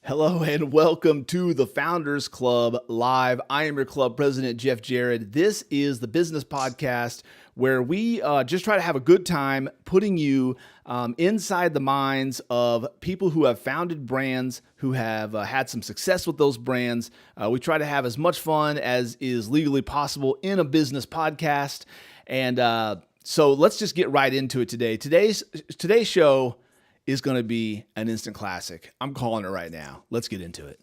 Hello and welcome to the Founders Club Live. I am your club president, Jeff Gerred. This is the business podcast where we just try to have a good time putting you inside the minds of people who have founded brands, who have had some success with those brands. We try to have as much fun as is legally possible in a business podcast. And so let's just get right into it today. Today's show is going to be an instant classic. I'm calling it right now. Let's get into it.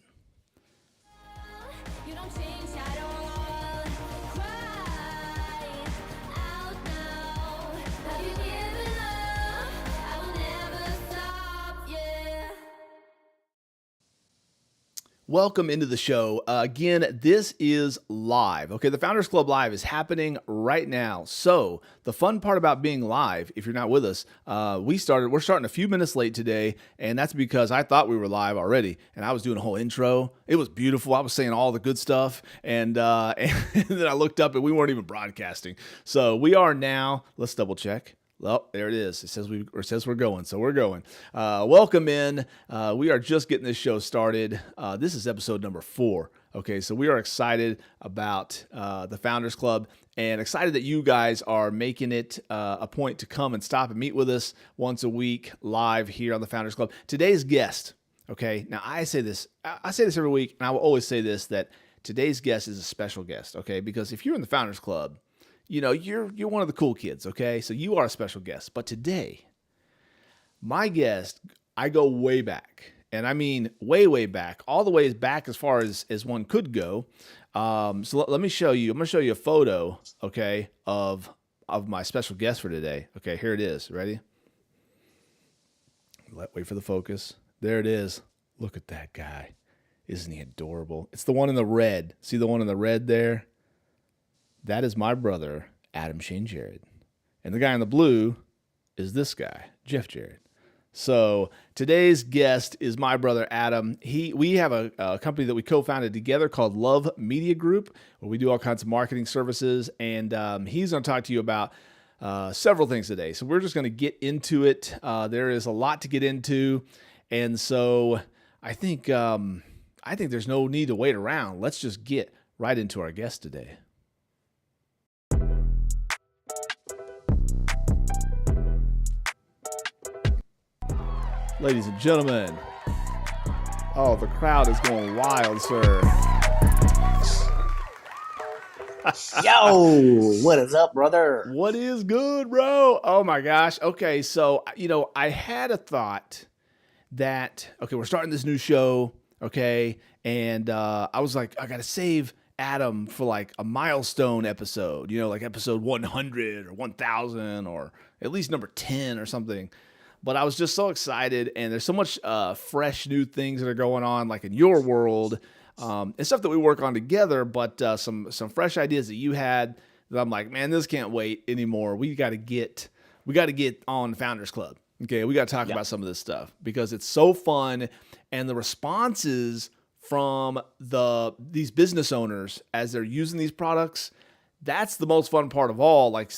Welcome into the show. Again, this is live. Okay, the Founders Club Live is happening right now. So the fun part about being live, if you're not with us, we're starting a few minutes late today, and that's because I thought we were live already, and I was doing a whole intro. It was beautiful. I was saying all the good stuff, and then I looked up and we weren't even broadcasting. So we are now. Let's double check. Well, there it is. It says we're going, so we're going. Welcome in. We are just getting this show started. This is episode number 4. Okay, so we are excited about the Founders Club and excited that you guys are making it a point to come and stop and meet with us once a week live here on the Founders Club. Today's guest. Okay, now I say this every week, and I will always say this, that today's guest is a special guest. Okay, because if you're in the Founders Club, you know, you're one of the cool kids, okay? So you are a special guest. But today, my guest, I go way back. And I mean way, way back. All the way back as far as one could go. So let me show you. I'm going to show you a photo, okay, of my special guest for today. Okay, here it is. Ready? Wait for the focus. There it is. Look at that guy. Isn't he adorable? It's the one in the red. See the one in the red there? That is my brother, Adam Shane Gerred. And the guy in the blue is this guy, Jeff Gerred. So today's guest is my brother, Adam. We have a company that we co-founded together called Love Media Group, where we do all kinds of marketing services. And he's going to talk to you about several things today. So we're just going to get into it. There is a lot to get into. And so I think there's no need to wait around. Let's just get right into our guest today. Ladies and gentlemen, oh, the crowd is going wild, sir. Yo, what is up, brother? What is good, bro? Oh my gosh. Okay, so, I had a thought that, okay, we're starting this new show, okay, and I was like, I got to save Adam for like a milestone episode, like episode 100 or 1000 or at least number 10 or something. But I was just so excited, and there's so much fresh new things that are going on, like in your world, and stuff that we work on together, but some fresh ideas that you had that I'm like, man, this can't wait anymore. We got to get on Founders Club. Okay, we got to talk about some of this stuff because it's so fun, and the responses from these business owners as they're using these products, that's the most fun part of all, like,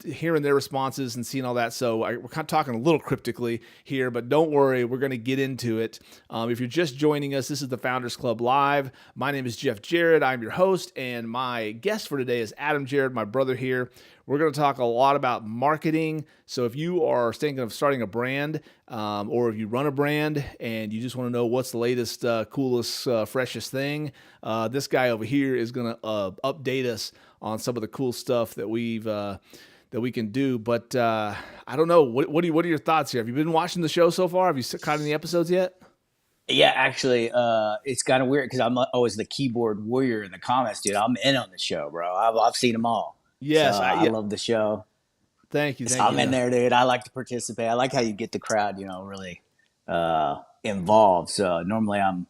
hearing their responses and seeing all that. So we're kind of talking a little cryptically here, but don't worry, we're going to get into it. If you're just joining us, this is the Founders Club Live. My name is Jeff Gerred. I'm your host, and my guest for today is Adam Gerred, my brother here. We're going to talk a lot about marketing. So if you are thinking of starting a brand, or if you run a brand and you just want to know what's the latest, coolest, freshest thing, this guy over here is going to update us on some of the cool stuff that we can do. But I don't know. What are your thoughts here? Have you been watching the show so far? Have you caught any episodes yet? Yeah, actually, it's kind of weird because I'm always the keyboard warrior in the comments, dude. I'm in on the show, bro. I've seen them all. Yes, so I love the show. Thank you. I'm in there, dude. I like to participate. I like how you get the crowd, really involved. So normally I'm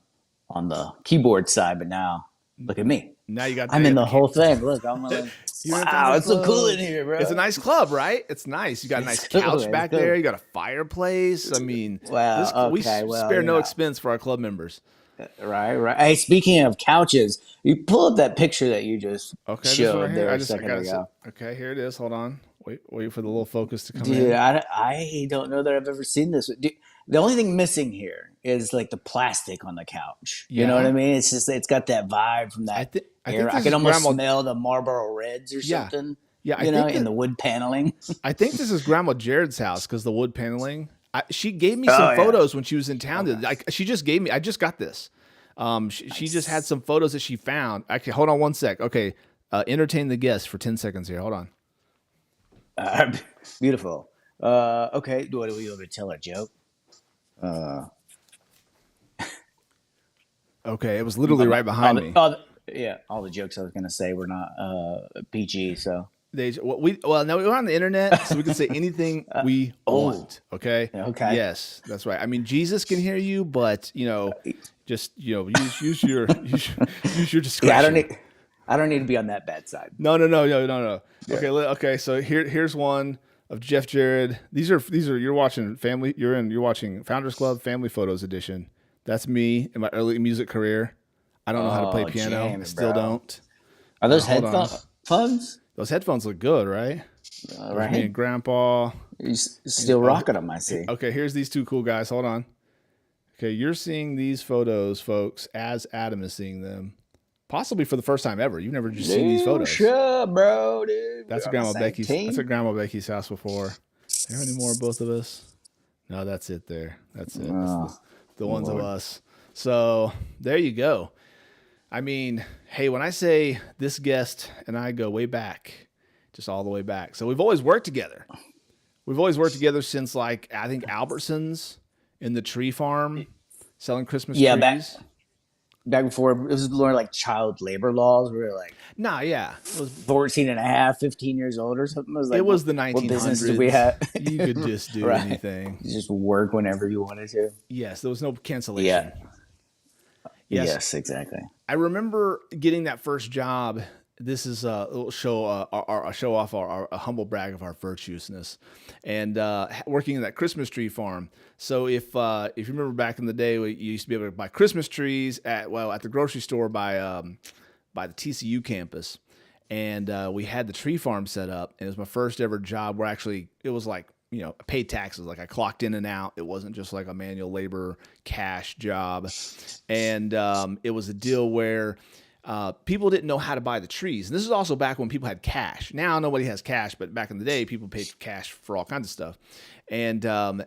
on the keyboard side, but now look at me. Now you got. I'm in the whole thing. Look, I'm like, wow, it's so cool in here, bro. It's a nice club, right? It's nice. You got a nice couch back there. You got a fireplace. I mean, we spare no expense for our club members. Right. Hey, speaking of couches, you pull up that picture that you just showed right there a second ago. Okay, here it is. Hold on. Wait for the little focus to come in. Dude, I don't know that I've ever seen this. The only thing missing here is like the plastic on the couch. You know what I Yeah, mean? It's just it's got that vibe from that I think era. I this can is almost Grandma. smell the Marlboro Reds or Yeah, something. yeah. You know, in the wood paneling. I think this is Grandma Jared's house because the wood paneling. She gave me some Oh yeah. photos when she was in town. Okay. Like she just gave me. I just got this. She just had Nice. some photos that she found. Okay, hold on one sec. Okay, entertain the guest for 10 seconds here. Hold on. Uh, beautiful. Okay. Do we want to tell a joke? Uh, Okay, it was my literally right bad. behind me. Yeah, all the jokes I was gonna say were not PG. So, Well now we're on the internet, so we can say anything we oh, want. Okay. okay. Yes, that's right. I mean, Jesus can hear you, but just use your use your Yeah, discretion. I don't need to be on that bad side. No, no, no, no, no, no. Yeah. Okay, okay. So here's one of Jeff Gerred. These are you're watching family. You're watching Founders Club Family Photos Edition. That's me in my early music career. I don't know how to play Oh, piano. I jamming, still bro. don't. Are those Hold on. headphones? Those headphones look good, right? There's me Right? and Grandpa. You still Oh, rocking them, I see. okay. Here's these two cool guys. Hold on. Okay, you're seeing these photos, folks, as Adam is seeing them, possibly for the first time ever. You've never just seen these Dude, photos. sure, bro, dude. That's We're at on the Grandma same Becky's. That's team. at Grandma Becky's house before. Are there any more of both of us? No, that's it. There. That's it. That's Oh, the ones of Lord. us. So there you go. I mean, hey, when I say this guest and I go way back, just all the way back. So we've always worked together. We've always worked together since like I think Albertsons in the tree farm selling Christmas Yeah, trees. back before it was more like child labor laws. We were like Nah, yeah. 14 and a half, 15 years old or something. It was It like, was the what business did we 1900s. have? You could just do Right. anything. You just work whenever you wanted to. Yes, there was no Yeah. cancellation. Yes, Yes, exactly. I remember getting that first job. This is a little show, a show off a humble brag of our virtuousness, and working in that Christmas tree farm. So if you remember back in the day, you used to be able to buy Christmas trees at the grocery store by the TCU campus, and we had the tree farm set up, and it was my first ever job where actually it was like I paid taxes, like I clocked in and out. It wasn't just like a manual labor cash job, and it was a deal where people didn't know how to buy the trees. And this is also back when people had cash. Now nobody has cash, but back in the day, people paid cash for all kinds of stuff, and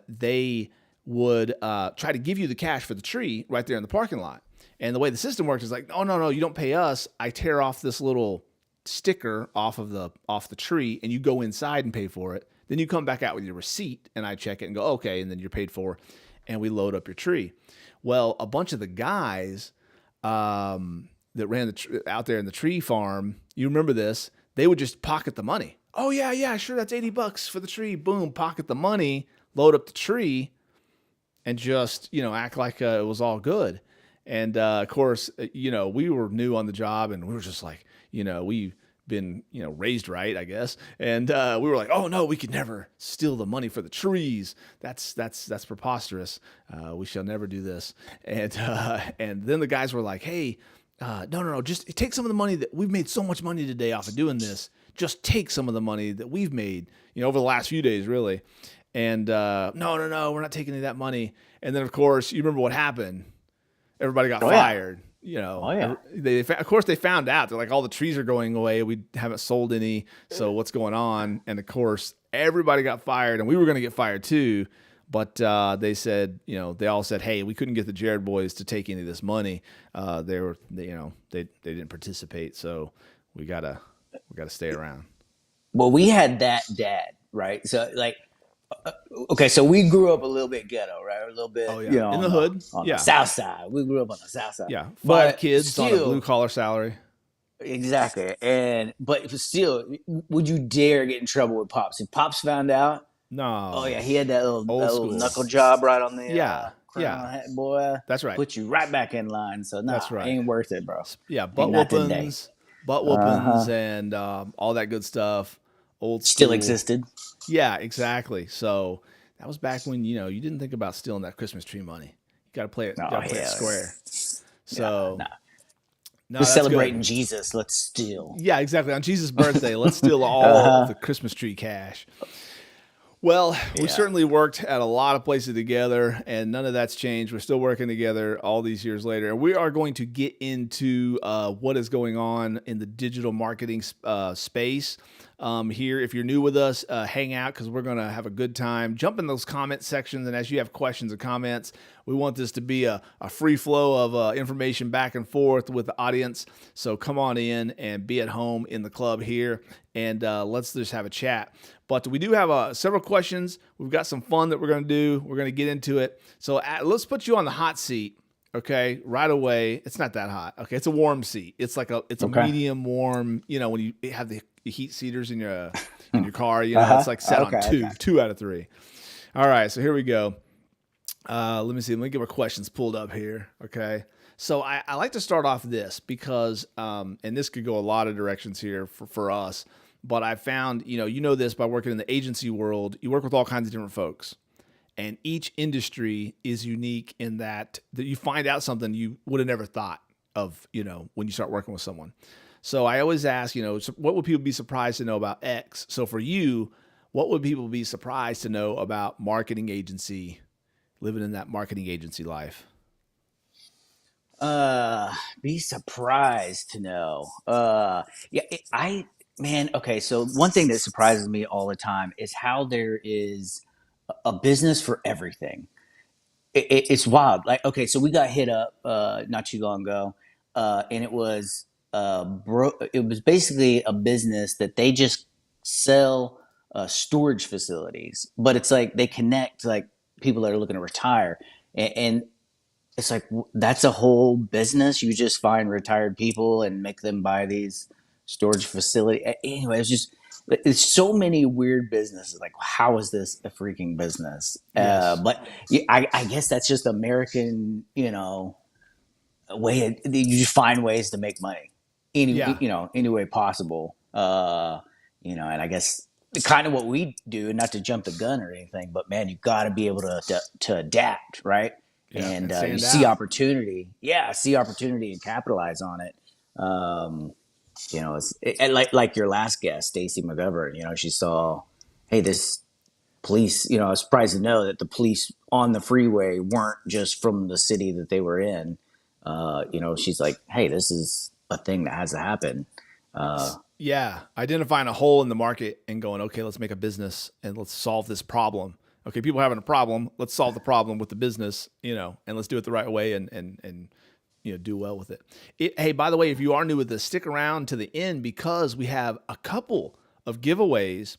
they would try to give you the cash for the tree right there in the parking lot. And the way the system works is like, oh no, you don't pay us. I tear off this little sticker off the tree, and you go inside and pay for it. Then you come back out with your receipt, and I check it and go, okay, and then you're paid for, and we load up your tree. Well, a bunch of the guys that ran out there in the tree farm, you remember this? They would just pocket the money. Oh yeah, sure, that's $80 for the tree. Boom, pocket the money, load up the tree, and just act like it was all good. And of course, we were new on the job, and we were just like, we've been raised right, I guess. And we were like, oh no, we could never steal the money for the trees. That's preposterous. We shall never do this. And then the guys were like, hey, no, just take some of the money that we've made so much money today off of doing this. Just take some of the money that we've made, over the last few days, really. And no, we're not taking any of that money. And then of course, you remember what happened. Everybody got fired. Oh yeah. Of course they found out. They're like, all the trees are going away. We haven't sold any. So what's going on? And of course, everybody got fired, and we were going to get fired too. But they said, they all said, hey, we couldn't get the Gerred boys to take any of this money. They didn't participate. So we gotta stay around. Well, we had that dad, right? So like, okay, so we grew up a little bit ghetto, right? A little bit, Oh yeah, in the on hood. on Yeah, the south side. We grew up on the south side. yeah. 5 But kids on a still, blue collar salary. exactly. But still, would you dare get in trouble with Pops? If Pops found out, oh No, yeah, he had that old little school. knuckle job right on the Yeah, crown yeah. hat, boy. That's right. Put you right back in line. So That's nah, right. ain't worth it, bro. Yeah, Ain't not today. butt Uh huh. whoopings, and all that good stuff. Old Still school. existed. Yeah, exactly. So that was back when you didn't think about stealing that Christmas tree money. You got to play it. You Oh got to play it hell, square. yeah, So nah. no, We're that's celebrating good. Jesus. Let's steal. Yeah, exactly. On Jesus' birthday, let's steal Uh all of huh. the Christmas tree cash. Well, we Yeah. certainly worked at a lot of places together, and none of that's changed. We're still working together all these years later. And we are going to get into what is going on in the digital marketing space here. If you're new with us, hang out because we're going to have a good time. Jump in those comment sections, and as you have questions and comments, we want this to be a free flow of information back and forth with the audience. So come on in and be at home in the club here, and let's just have a chat. But we do have several questions. We've got some fun that we're going to do. We're going to get into it. So let's put you on the hot seat, okay? Right away. It's not that hot. Okay, it's a warm seat. It's like it's a Okay. medium warm. You know, when you have the heat seaters in your car, you know, it's Uh-huh. like set on Okay. Okay. two out of three. All right, so here we go. Let me see. Let me get our questions pulled up here. Okay. So I like to start off this because, and this could go a lot of directions here for us, but I found, you know this by working in the agency world, you work with all kinds of different folks, and each industry is unique in that you find out something you would have never thought of, when you start working with someone. So I always ask, so what would people be surprised to know about X? So for you, what would people be surprised to know about living in that marketing agency life? Be surprised to know. Yeah, man. Okay, so one thing that surprises me all the time is how there is a business for everything. It's wild. Like, okay, so we got hit up not too long ago, and it was basically a business that they just sell storage facilities, but it's like they connect like people that are looking to retire, and it's like that's a whole business. You just find retired people and make them buy these storage facility. Anyway, it's so many weird businesses. Like, how is this a freaking business? Yes. But yeah, I guess that's just American, way. You just find ways to make money, Yeah. any way possible. And I guess kind of what we do, not to jump the gun or anything, but man, you got to be able to adapt, right? Yeah. And And you stand see out. opportunity, see opportunity and capitalize on it. Um, like your last guest, Stacey McGovern. She saw, hey, this police. I was surprised to know that the police on the freeway weren't just from the city that they were in. She's like, hey, this is a thing that has to happen. Uh, Yeah. Identifying a hole in the market and going, okay, let's make a business and let's solve this problem. Okay, people are having a problem. Let's solve the problem with the business, and let's do it the right way and do well with it. Hey, by the way, if you are new with this, stick around to the end because we have a couple of giveaways,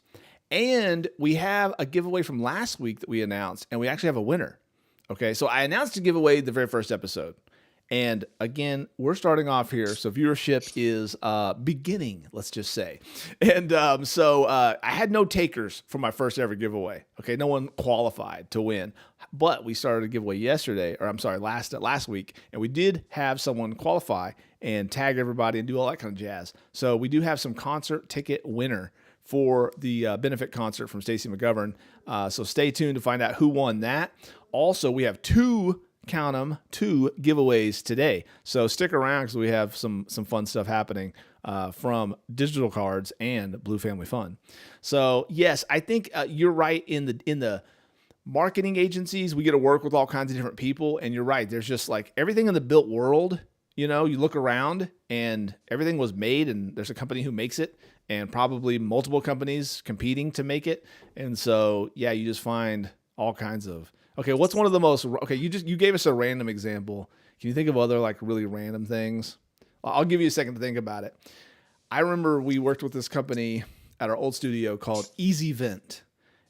and we have a giveaway from last week that we announced, and we actually have a winner. Okay, so I announced a giveaway the very first episode. And again, we're starting off here, so viewership is beginning, let's just say. And so I had no takers for my first ever giveaway. Okay, no one qualified to win, but we started a giveaway yesterday, or I'm sorry, last week, and we did have someone qualify and tag everybody and do all that kind of jazz. So we do have some concert ticket winner for the benefit concert from Stacey McGovern. So stay tuned to find out who won that. Also, we have count them, two giveaways today. So stick around because we have some fun stuff happening from digital cards and Blue Family Fun. So yes, I think you're right in the marketing agencies. We get to work with all kinds of different people, and you're right. There's just like everything in the built world. You look around and everything was made, and there's a company who makes it, and probably multiple companies competing to make it. And so yeah, you just find all kinds of. Okay, what's one of the most? Okay, you gave us a random example. Can you think of other like really random things? I'll give you a second to think about it. I remember we worked with this company at our old studio called Easy Vent,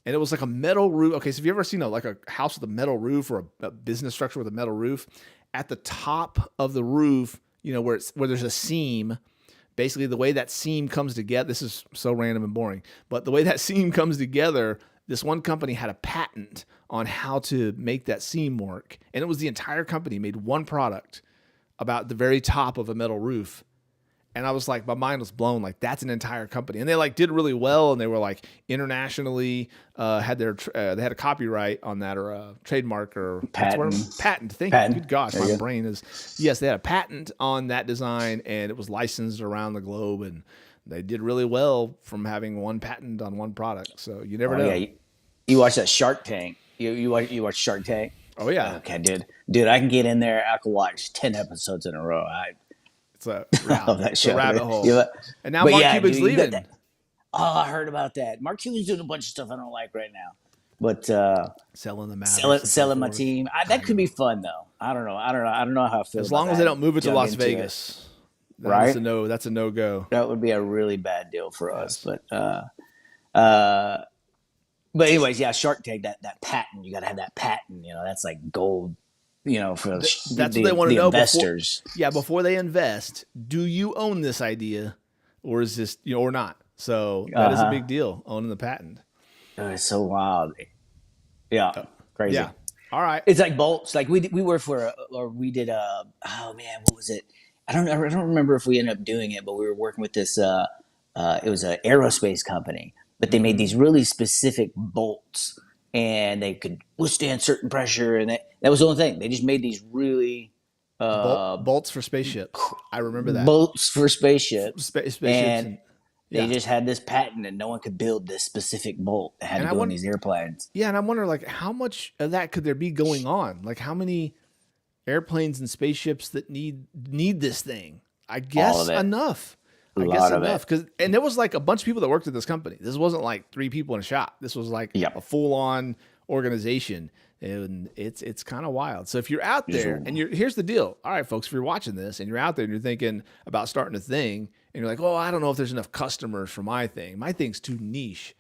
and it was like a metal roof. Okay, so have you ever seen like a house with a metal roof or a business structure with a metal roof? At the top of the roof, where there's a seam. Basically, the way that seam comes together. This is so random and boring, but the way that seam comes together. This one company had a patent on how to make that seam work. And it was the entire company made one product about the very top of a metal roof. And I was like, my mind was blown. Like, that's an entire company. And they like did really well. And they were like internationally had they had a copyright on that or a trademark or what's the word? patent, Patent. Thank you. patent. Good gosh, There my you go. brain is. Yes, they had a patent on that design and it was licensed around the globe. And they did really well from having one patent on one product. So you never Oh know. yeah, You watch that Shark Tank. You watch Shark Tank. Oh yeah, Okay, dude, I can get in there. I can watch 10 episodes in a row. it's a I yeah, love that it's a show. rabbit hole. Yeah, And now but Mark yeah, Cuban's dude, you got leaving. that. Oh, I heard about that. Mark Cuban's doing a bunch of stuff I don't like right now. But Selling the Mavericks selling and so selling my forth. team, I that could be know. fun though. I don't know how I feel As about long that. as I they don't haven't move it to dug Las into it. Vegas, that is a Right? no. That's a no go. That would be a really bad deal for us. Yes. Uh, but anyways, yeah, Shark Tank. That patent, you got to have that patent. That's like gold. For That's what they want to the know before. investors. Yeah, before they invest, do you own this idea, or is this or not? So that Uh is a huh. big deal, owning the patent. It's so wild. Yeah, Yeah. crazy. All right. It's like bolts. Like we worked or we did oh man, what was it? I don't remember if we ended up doing it, but we were working with this. It was an aerospace company, but they made Mm-hmm. these really specific bolts, and they could withstand certain pressure, and that was the only thing. They just made these really uh, Bolts for spaceships. I remember that. bolts for spaceships, Spaceships and and they yeah. just had this patent, and no one could build this specific bolt that had And to I go in wonder, these airplanes. yeah, and I wonder like how much of that could there be going on? Like how many airplanes and spaceships that need this thing? I All of guess it, enough. a I guess lot of enough it. because and there was like a bunch of people that worked at this company. This wasn't like three people in a shop. This was like a Yep. full on organization, and it's kind of wild. So if you're out Just there and here's the deal. All right, folks, if you're watching this and you're out there and you're thinking about starting a thing and you're like, oh, I don't know if there's enough customers for my thing. My thing's too niche.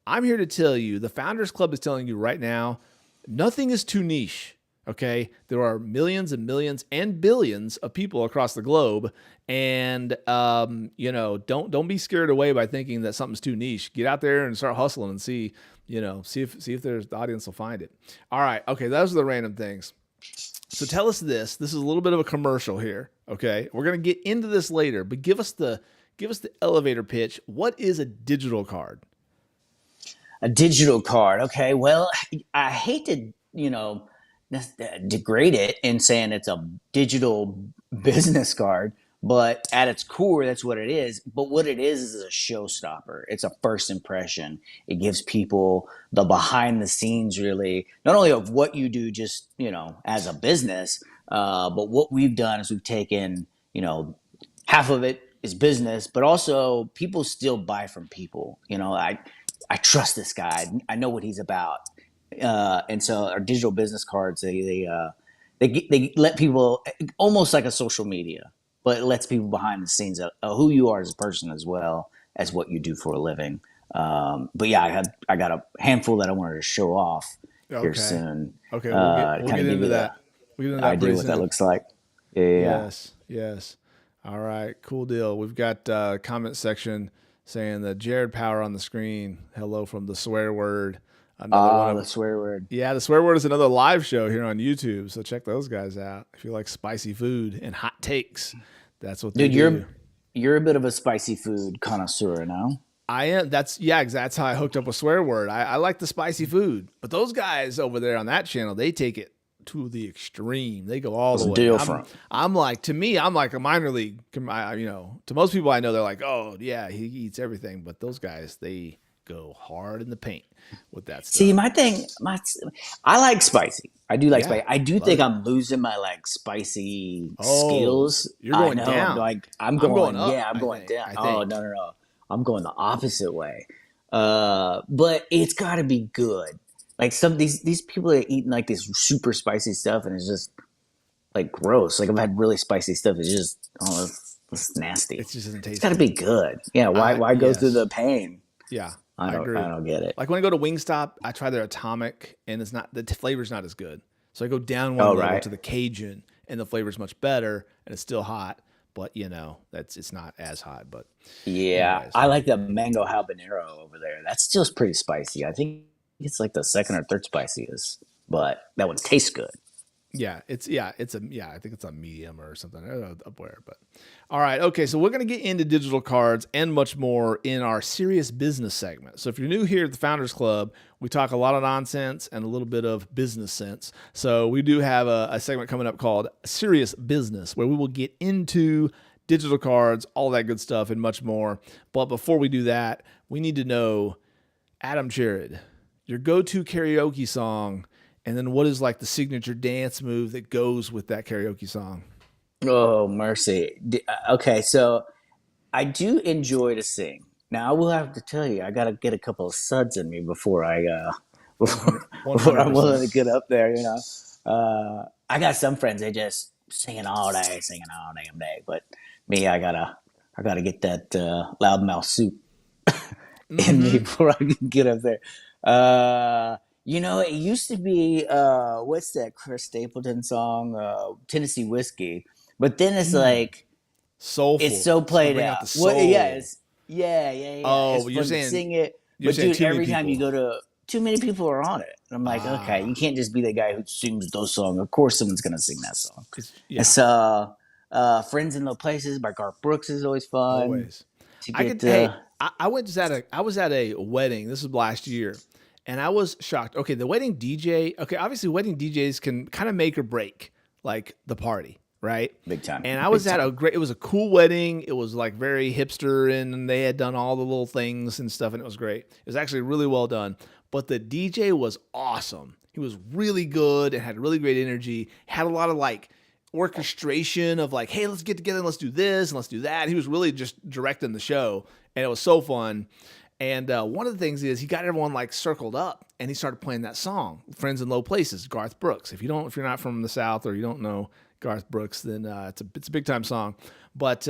I'm here to tell you, the Founders Club is telling you right now, nothing is too niche. Okay, there are millions and millions and billions of people across the globe, and don't be scared away by thinking that something's too niche. Get out there and start hustling and see if there's the audience will find it. All right, okay, those are the random things. So tell us this. This is a little bit of a commercial here. Okay, we're gonna get into this later, but give us the elevator pitch. What is a digital card? a digital card. Okay, well, I hate to degrade it in saying it's a digital business card, but at its core, that's what it is. But what it is a showstopper. It's a first impression. It gives people the behind the scenes, really, not only of what you do, just as a business, but what we've done is we've taken half of it is business, but also people still buy from people. I trust this guy. I know what he's about. And so our digital business cards, they let people almost like a social media, but it lets people behind the scenes of who you are as a person as well as what you do for a living. But yeah, I got a handful that I wanted to show off here Okay. soon. Okay, we'll get To we'll kind get of give into you the that. We'll get into that idea pretty what that soon. looks like. Yeah. Yes, yes. All right, cool deal. We've got comment section saying the Gerred Power on the screen. Hello from the swear word. Another one The of swear word. yeah, the swear word is another live show here on YouTube. So check those guys out if you like spicy food and hot takes. That's what they Dude, do. you're a bit of a spicy food connoisseur, no? I am. That's how I hooked up with swear word. I like the spicy food, but those guys over there on that channel, they take it to the extreme. They go all It's the way. different. I'm like to me, I'm like a minor league. To most people I know, they're like, oh yeah, he eats everything, but those guys they go hard in the paint with that See, stuff. my thing, I like spicy. I do like Yeah, spicy. I do love think it. I'm losing my like spicy Oh, skills. you're I going know. I'm down. like, I'm I'm going going, up. yeah, I'm I going think. down. I Oh, think. no, no, no. I'm going the opposite way. But it's got to be good. Like these people are eating like this super spicy stuff, and it's just like gross. Like I've had really spicy stuff. It's just, it's nasty. It just doesn't It's taste got to be good. good. Yeah. Why go through Yes. the pain? Yeah, I I don't. I agree. don't get it. Like when I go to Wingstop, I try their Atomic, and it's not flavor's not as good. So I go down one Oh, level right. to the Cajun, and the flavor's much better, and it's still hot. But it's not as hot. But Yeah, anyways, I like the mango habanero over there. That's still pretty spicy. I think it's like the second or third spiciest, but that one tastes good. I think it's a medium or something. I don't know up where, but all right, okay. So we're gonna get into digital cards and much more in our serious business segment. So if you're new here at the Founders Club, we talk a lot of nonsense and a little bit of business sense. So we do have a segment coming up called Serious Business, where we will get into digital cards, all that good stuff, and much more. But before we do that, we need to know, Adam Gerred, your go-to karaoke song, and then what is like the signature dance move that goes with that karaoke song? Oh, mercy. Okay, so I do enjoy to sing. Now I will have to tell you, I got to get a couple of suds in me before I before, 100, before I'm 100%. willing to get up there. I got some friends they just singing all damn day. But me, I gotta get that loudmouth soup in me Mm-hmm. before I can get up there. It used to be what's that Chris Stapleton song, Tennessee Whiskey. But then it's like it's Soulful. so It's gonna played bring out out. the Well, yeah, soul. yeah. It's Oh, fun to sing it, you're but saying dude, too many every time you people. go to too many people are on it. I'm like, okay, you Ah, can't just be the guy who sings those songs. Of course, someone's gonna sing that song. yeah, It's "Friends in Low Places" by Garth Brooks is always fun always. to I could. get. Hey, I was at a wedding. This was last year, and I was shocked. Okay, the wedding DJ. Okay, obviously, wedding DJs can kind of make or break like the party, right? Big time, And I big was at time. a great. It was a cool wedding. It was like very hipster, and they had done all the little things and stuff, and it was great. It was actually really well done. But the DJ was awesome. He was really good and had really great energy. Had a lot of like orchestration of like, hey, let's get together and let's do this and let's do that. He was really just directing the show, and it was so fun. And one of the things is he got everyone like circled up, and he started playing that song, "Friends in Low Places," Garth Brooks. If you're not from the South or you don't know Garth Brooks, then it's a big time song. But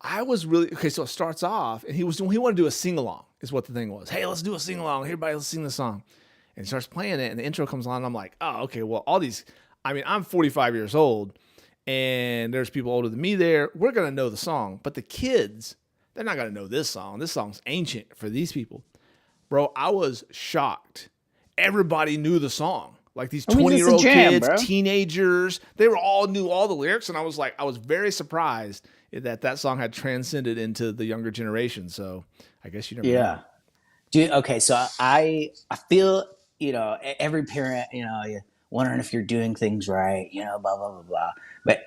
I was really okay. So it starts off, and he wanted to do a sing along. Is what the thing was. Hey, let's do a sing along. Everybody, let's sing the song. And he starts playing it, and the intro comes on. And I'm like, oh, okay. Well, all these. I mean, I'm 45 years old, and there's people older than me there. We're gonna know the song, but the kids, they're not gonna know this song. This song's ancient for these people, bro. I was shocked. Everybody knew the song. Like these I mean, 20-year-old it's year a old jam, kids, bro. teenagers, they were all knew all the lyrics, and I was very surprised that song had transcended into the younger generation. So I guess you never know. Yeah. Dude, okay, so I feel every parent you wondering if you're doing things right, blah blah blah blah. But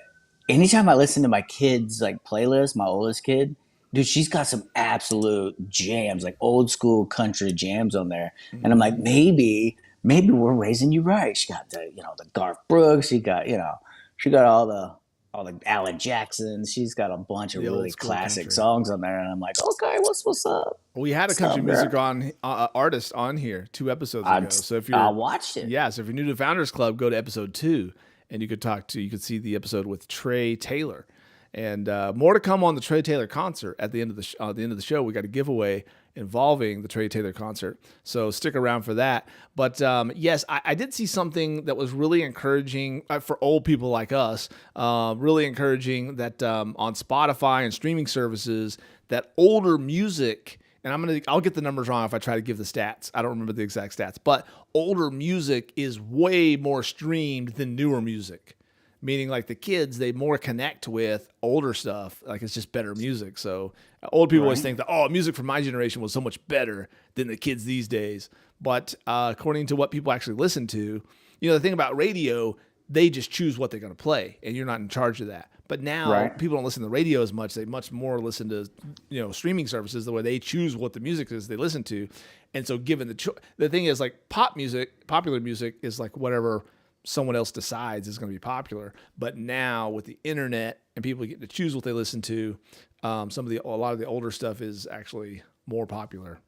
anytime I listen to my kids like playlist, my oldest kid, dude, she's got some absolute jams, like old school country jams on there, and I'm like, Mm-hmm. maybe we're raising you right. She got the Garth Brooks, she got all the Alan Jackson. She's got a bunch of The old really school classic country. songs on there, and I'm like, okay, what's up? We had a What's country up, music girl? on artist on here 2 episodes I'm, ago. So if I you're watched it. yeah, so if you're new to Founders Club, go to episode 2, and you could see the episode with Trey Taylor, and more to come on the Trey Taylor concert at the end of the end of the show. We got a giveaway involving the Trey Taylor concert, so stick around for that. But yes, I did see something that was really encouraging for old people like us. Really encouraging that on Spotify and streaming services, that older music. And I'll get the numbers wrong if I try to give the stats. I don't remember the exact stats, but older music is way more streamed than newer music. Meaning like the kids, they more connect with older stuff. Like it's just better music. So old people always Right. think that, oh, music from my generation was so much better than the kids these days. But according to what people actually listen to, the thing about radio, they just choose what they're going to play, and you're not in charge of that. But now Right. people don't listen to the radio as much; they much more listen to streaming services, the way they choose what the music is they listen to. And so, given the thing is like pop music, popular music is like whatever someone else decides is going to be popular. But now with the internet and people get to choose what they listen to, a lot of the older stuff is actually more popular.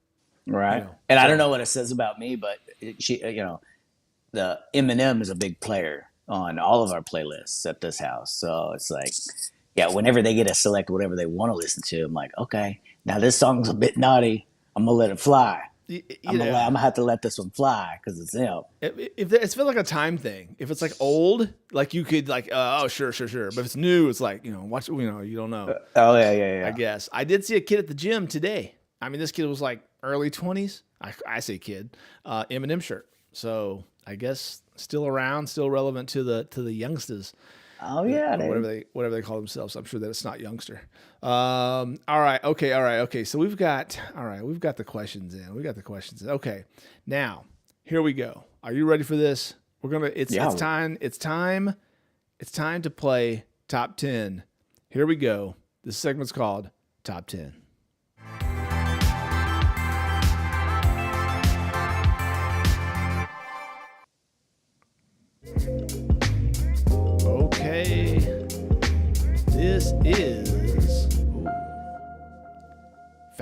Right. And I don't So know what it says about me, but the Eminem is a big player on all of our playlists at this house. So it's like, yeah, whenever they get to select whatever they want to listen to, I'm like, okay, now this song's a bit naughty. I'm gonna let it fly. I'm gonna have to let this one fly because it's him. if it's feel like a time thing. If it's like old, like you could like, oh sure. But if it's new, it's like watch. You don't know. Oh yeah. I guess I did see a kid at the gym today. I mean, this kid was like early 20s. I say kid, Eminem shirt. So I guess still around, still relevant to the youngsters. Oh yeah, Or dude. whatever they call themselves. I'm sure that it's not youngster. All right, okay. So we've got the questions in. Okay, now here we go. Are you ready for this? It's Yeah. time to play top 10. Here we go. This segment's called Top 10.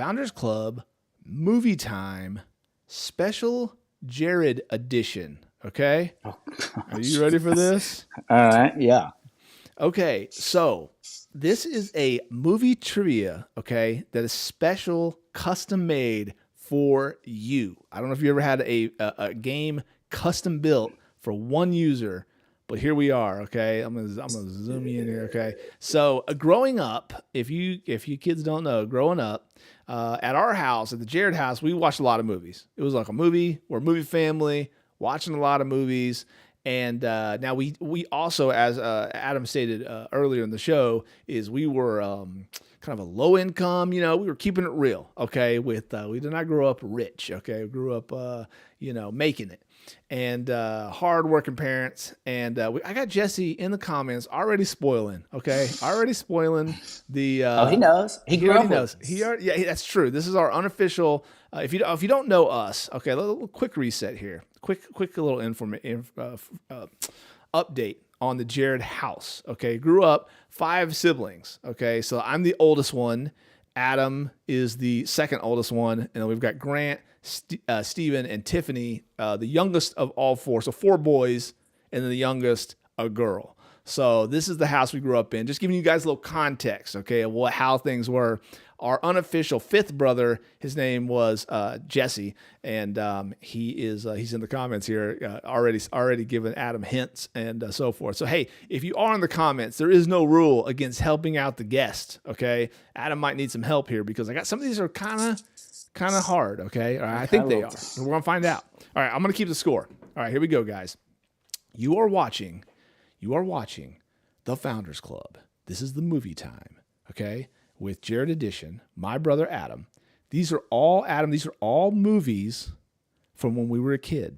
Founders Club Movie Time Special Gerred Edition. Okay? Oh, Are you ready for this? all right. Yeah. Okay, so this is a movie trivia, okay, that is special, custom made for you. I don't know if you ever had a game custom built for one user, but here we are, okay? I'm gonna zoom you in here, okay? So growing up, if you kids don't know, growing up, at our house, at the Gerred house, we watched a lot of movies. It was like we're a movie family, watching a lot of movies. And now we also, as Adam stated earlier in the show, is we were kind of a low income. We were keeping it real. Okay, with we did not grow up rich. Okay, we grew up making it, and hard working parents. And I got Jesse in the comments already spoiling. Okay, already spoiling the. Oh, he knows. He grew already up knows. with us. Yeah, that's true. This is our unofficial. If you don't know us, okay, a little quick reset here. Quick little update on the Gerred house. Okay, grew up 5 siblings. Okay, so I'm the oldest one. Adam is the second oldest one, and then we've got Grant, Steven, and Tiffany, the youngest of all 4. So 4 boys, and then the youngest a girl. So this is the house we grew up in. Just giving you guys a little context, okay, of how things were. Our unofficial 5th brother, his name was Jesse, and he's in the comments here, already giving Adam hints and so forth. So hey, if you are in the comments, there is no rule against helping out the guest. Okay, Adam might need some help here because I got some of these are kind of hard. Okay, all right, I think they are. We're gonna find out. All right, I'm gonna keep the score. All right, here we go, guys. You are watching the Founders Club. This is the movie time. Okay. With Gerred Edition, my brother Adam. These are all movies from when we were a kid.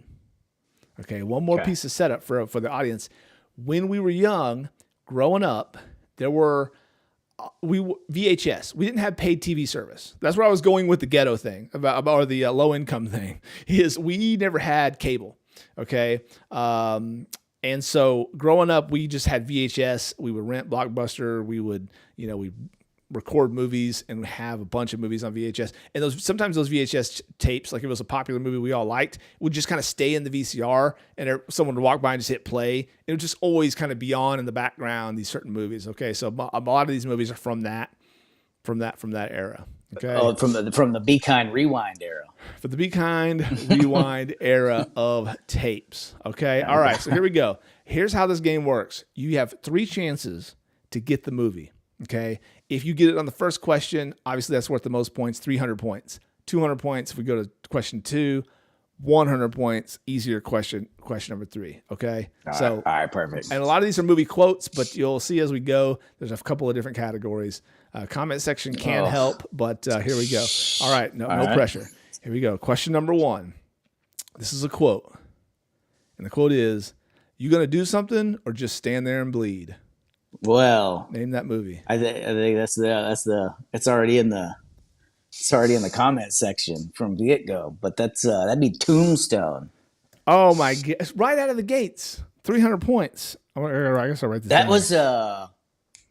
Okay, one more piece of setup for the audience. When we were young, growing up, there were VHS. We didn't have paid TV service. That's where I was going with the ghetto thing or the low income thing. Is we never had cable. Okay. And so growing up, we just had VHS. We would rent Blockbuster. We would, we record movies and have a bunch of movies on VHS. And sometimes those VHS tapes, like if it was a popular movie we all liked, would just kind of stay in the VCR and someone would walk by and just hit play. It would just always kind of be on in the background, these certain movies. Okay. So a lot of these movies are from that era. Okay. Oh, from the Be Kind Rewind era. For the Be Kind Rewind era of tapes. Okay. All right. So here we go. Here's how this game works. You have 3 chances to get the movie. Okay. If you get it on the first question, obviously that's worth the most points, 300 points. 200 points if we go to question 2, 100 points, easier question number 3. Okay. All right, perfect. And a lot of these are movie quotes, but you'll see as we go, there's a couple of different categories. Comment section can help, but here we go. All right. No pressure. Here we go. Question number 1. This is a quote. And the quote is, "You gonna do something or just stand there and bleed?" Well, Name that movie. I think it's already in the comment section from the get go. But that'd be Tombstone. Oh my god! Right out of the gates, 300 points. I guess I'll write this down.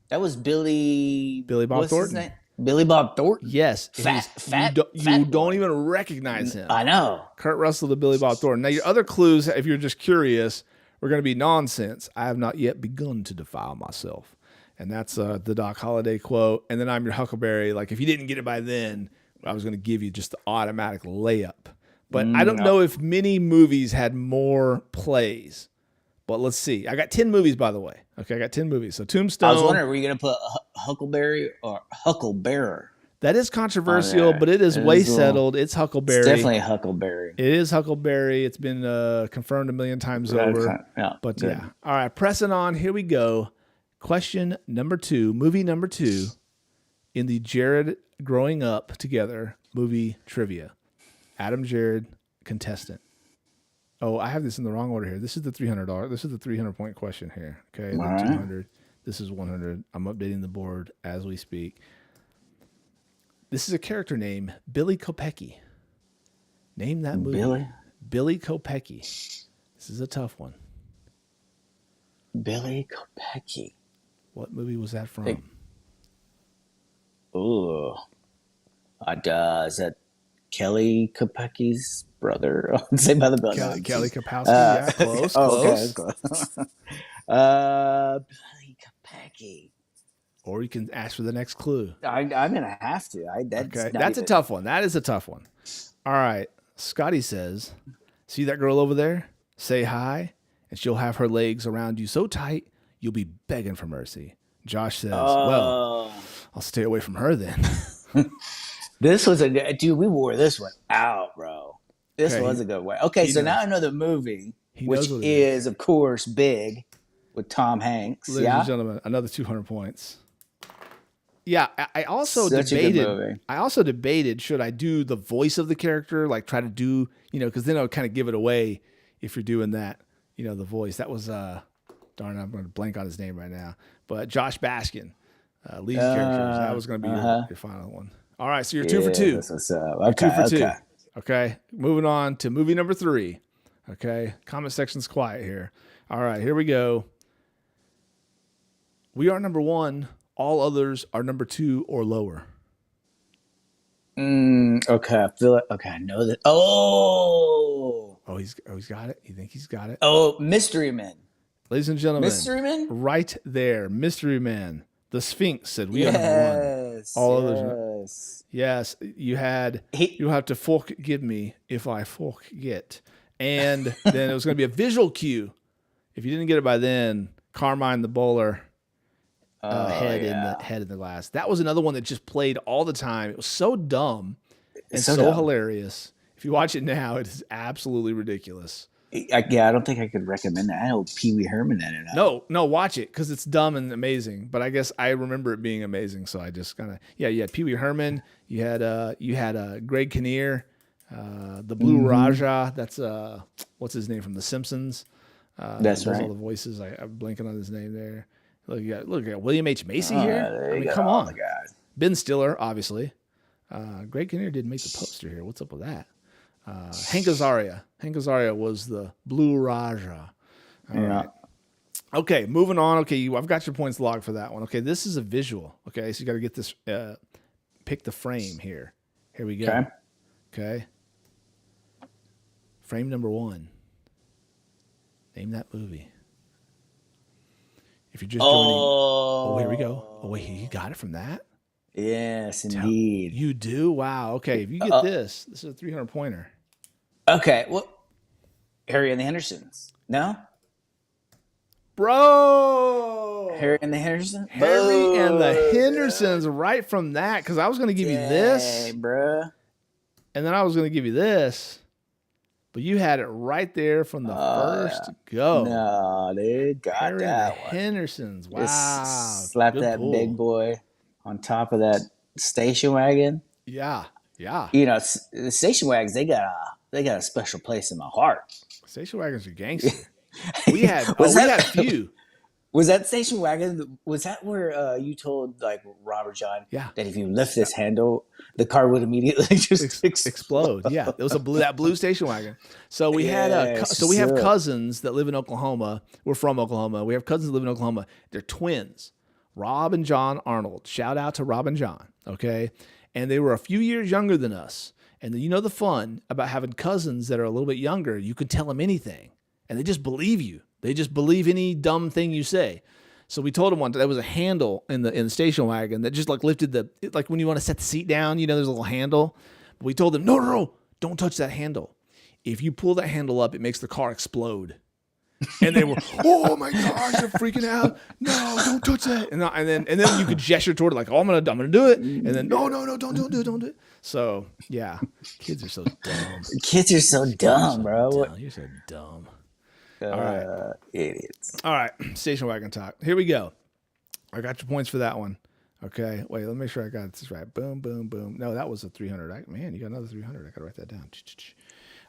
That was Billy Bob Thornton. His name? Billy Bob Thornton. Yes, you don't even recognize him. I know. Kurt Russell to Billy Bob Thornton. Now your other clues, if you're just curious, we're going to be nonsense. I have not yet begun to defile myself, and that's the Doc Holliday quote. And then I'm your Huckleberry. Like if you didn't get it by then, I was going to give you just the automatic layup. But I don't know if many movies had more plays. But let's see. I got 10 movies, by the way. Okay, I got 10 movies. So Tombstone. I was wondering, were you going to put Huckleberry or Hucklebearer? That is controversial, but it is way settled. It's Huckleberry. It's definitely Huckleberry. It is Huckleberry. It's been confirmed a million times over. Yeah, but yeah. All right, pressing on. Here we go. Question number 2, movie number 2 in the Gerred Growing Up Together movie trivia. Adam Gerred, contestant. Oh, I have this in the wrong order here. This is the $300. This is the 300-point question here. Okay, the 200. This is 100. I'm updating the board as we speak. This is a character name, Billy Kopecki. Name that movie. Billy Kopecki. This is a tough one. Billy Kopecki. What movie was that from? Ooh. Is that Kelly Kapecki's brother? Saved by the Bell. No, Kelly Kapowski. Yeah, close, oh, okay, that's close. close. Kelly Kapecki. Or you can ask for the next clue. I'm gonna have to. That's Okay, not that's a even. tough one. That is a tough one. All right, Scotty says, "See that girl over there? Say hi, and she'll have her legs around you so tight you'll be begging for mercy." Josh says, "Well, Oh, I'll stay away from her then." this was a good dude. We wore this one out, bro. This Okay, was a good one. Okay, he so now knows. I know the movie, He which knows what it is. is of course Big with Tom Hanks. Ladies and Yeah, gentlemen, another 200 points. Yeah, I also such a good debated. movie. I also debated should I do the voice of the character, like try to do, because then I would kind of give it away if you're doing that, the voice. That was darn, I'm going to blank on his name right now, but Josh Baskin, lead characters. That was going to be your final one. All right, so you're two for Yeah, two. that's what's up. You're two Okay, for two. okay. Okay, moving on to movie number 3. Okay, comment section's quiet here. All right, here we go. We are number 1. All others are number 2 or lower. Okay, I feel like okay. I know that. Oh, He's got it. You think he's got it? oh, Mystery Men. Ladies and gentlemen, Mystery Men. right there, Mystery Man. The Sphinx said we are number 1. Yes, All others. yes. Yes, you have to forgive me if I forget. And then it was going to be a visual cue. If you didn't get it by then, Carmine the Bowler. Head in the glass. That was another one that just played all the time. It was so dumb and so dumb. hilarious. If you watch it now, it is absolutely ridiculous. I don't think I could recommend that. I know Pee Wee Herman in it. No, watch it because it's dumb and amazing. But I guess I remember it being amazing, so I just kind of You had Pee Wee Herman. You had Greg Kinnear, the Blue Raja. That's what's his name from The Simpsons. That's right. All the voices. I'm blanking on his name there. Look, you got William H. Macy here. There you go. Come on. Oh my God. Ben Stiller, obviously. Greg Kinnear didn't make the poster here. What's up with that? Hank Azaria. Hank Azaria was the Blue Raja. All right. Okay, moving on. Okay, I've got your points logged for that one. Okay, this is a visual. Okay, so you got to get this. Pick the frame here. Here we go. Okay. Frame number 1. Name that movie. If you're just joining, here we go. Oh wait, you got it from that? Yes, indeed. You do? Wow. Okay, if you get this is a 300 pointer. Okay, well, Harry and the Hendersons. No, bro. Harry and the Hendersons. Harry and the Hendersons, right from that, because I was going to give you this, bro, and then I was going to give you this. But you had it right there from the first go. No, dude, got Harry that one. Hendersons. Wow. Just slap that big boy on top of that station wagon. Yeah. The station wagons, they got a special place in my heart. Station wagons are gangster. We had a few. Was that station wagon? Was that where you told like Robert John that if you lift this handle, the car would immediately just explode? Yeah, it was that blue station wagon. So we had we have cousins that live in Oklahoma. We're from Oklahoma. We have cousins that live in Oklahoma. They're twins, Rob and John Arnold. Shout out to Rob and John. Okay, and they were a few years younger than us. And the fun about having cousins that are a little bit younger, you can tell them anything, and they just believe you. They just believe any dumb thing you say. So we told them one time there was a handle in the station wagon that just like lifted like when you want to set the seat down, there's a little handle. But we told them, no, don't touch that handle. If you pull that handle up, it makes the car explode. And they were, oh my gosh, they're freaking out. No, don't touch that. And then you could gesture toward it like, oh, I'm gonna do it. And then no, don't do it. So yeah, kids are so dumb. Kids are so dumb, bro. You're so dumb. All right. Idiots. All right. Station wagon talk. Here we go. I got your points for that one. Okay. Wait, let me make sure I got this right. Boom, boom, boom. No, that was a 300. Man, you got another 300. I got to write that down.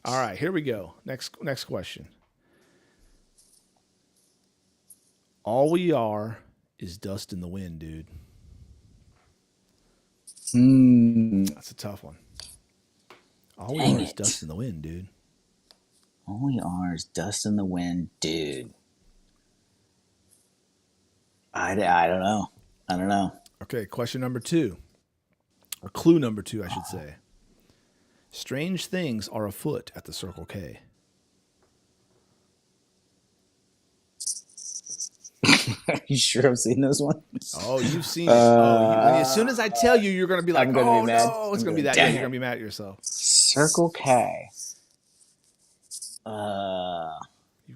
All right. Here we go. Next question. All we are is dust in the wind, dude. That's a tough one. All we are is dust in the wind, dude. All we are is dust in the wind, dude. I don't know. Okay, question number 2. Or clue number 2, I should say. Strange things are afoot at the Circle K. Are you sure I've seen this one? Oh, you've seen it. Oh, as soon as I tell you, you're going to be like, I'm gonna oh, be mad. no. It's going to be that. Yeah, Dang you're it. going to be mad at yourself. Circle K. You've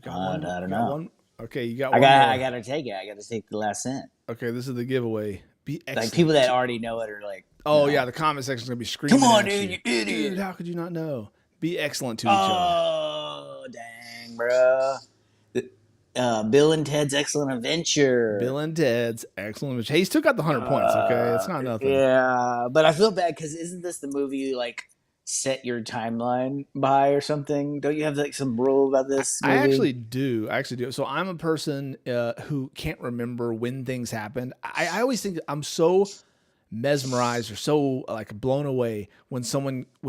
got one. I don't You got know. one. Okay, you got I one more. gotta take it. I gotta take the last cent. Okay, this is the giveaway. Be excellent. Like people that already know it are like, oh, yeah, the comment section's going to be screaming come on, at dude, you. you idiot. Dude, how could you not know? Be excellent to each other. Oh, dang, bro. Bill and Ted's Excellent Adventure. Bill and Ted's Excellent Adventure. Hey, he still got the 100 points, okay? It's not nothing. Yeah, but I feel bad because isn't this the movie you like set your timeline by or something? Don't you have like some rule about this movie? I actually do. So I'm a person who can't remember when things happened. I always think I'm so mesmerized or so like blown away when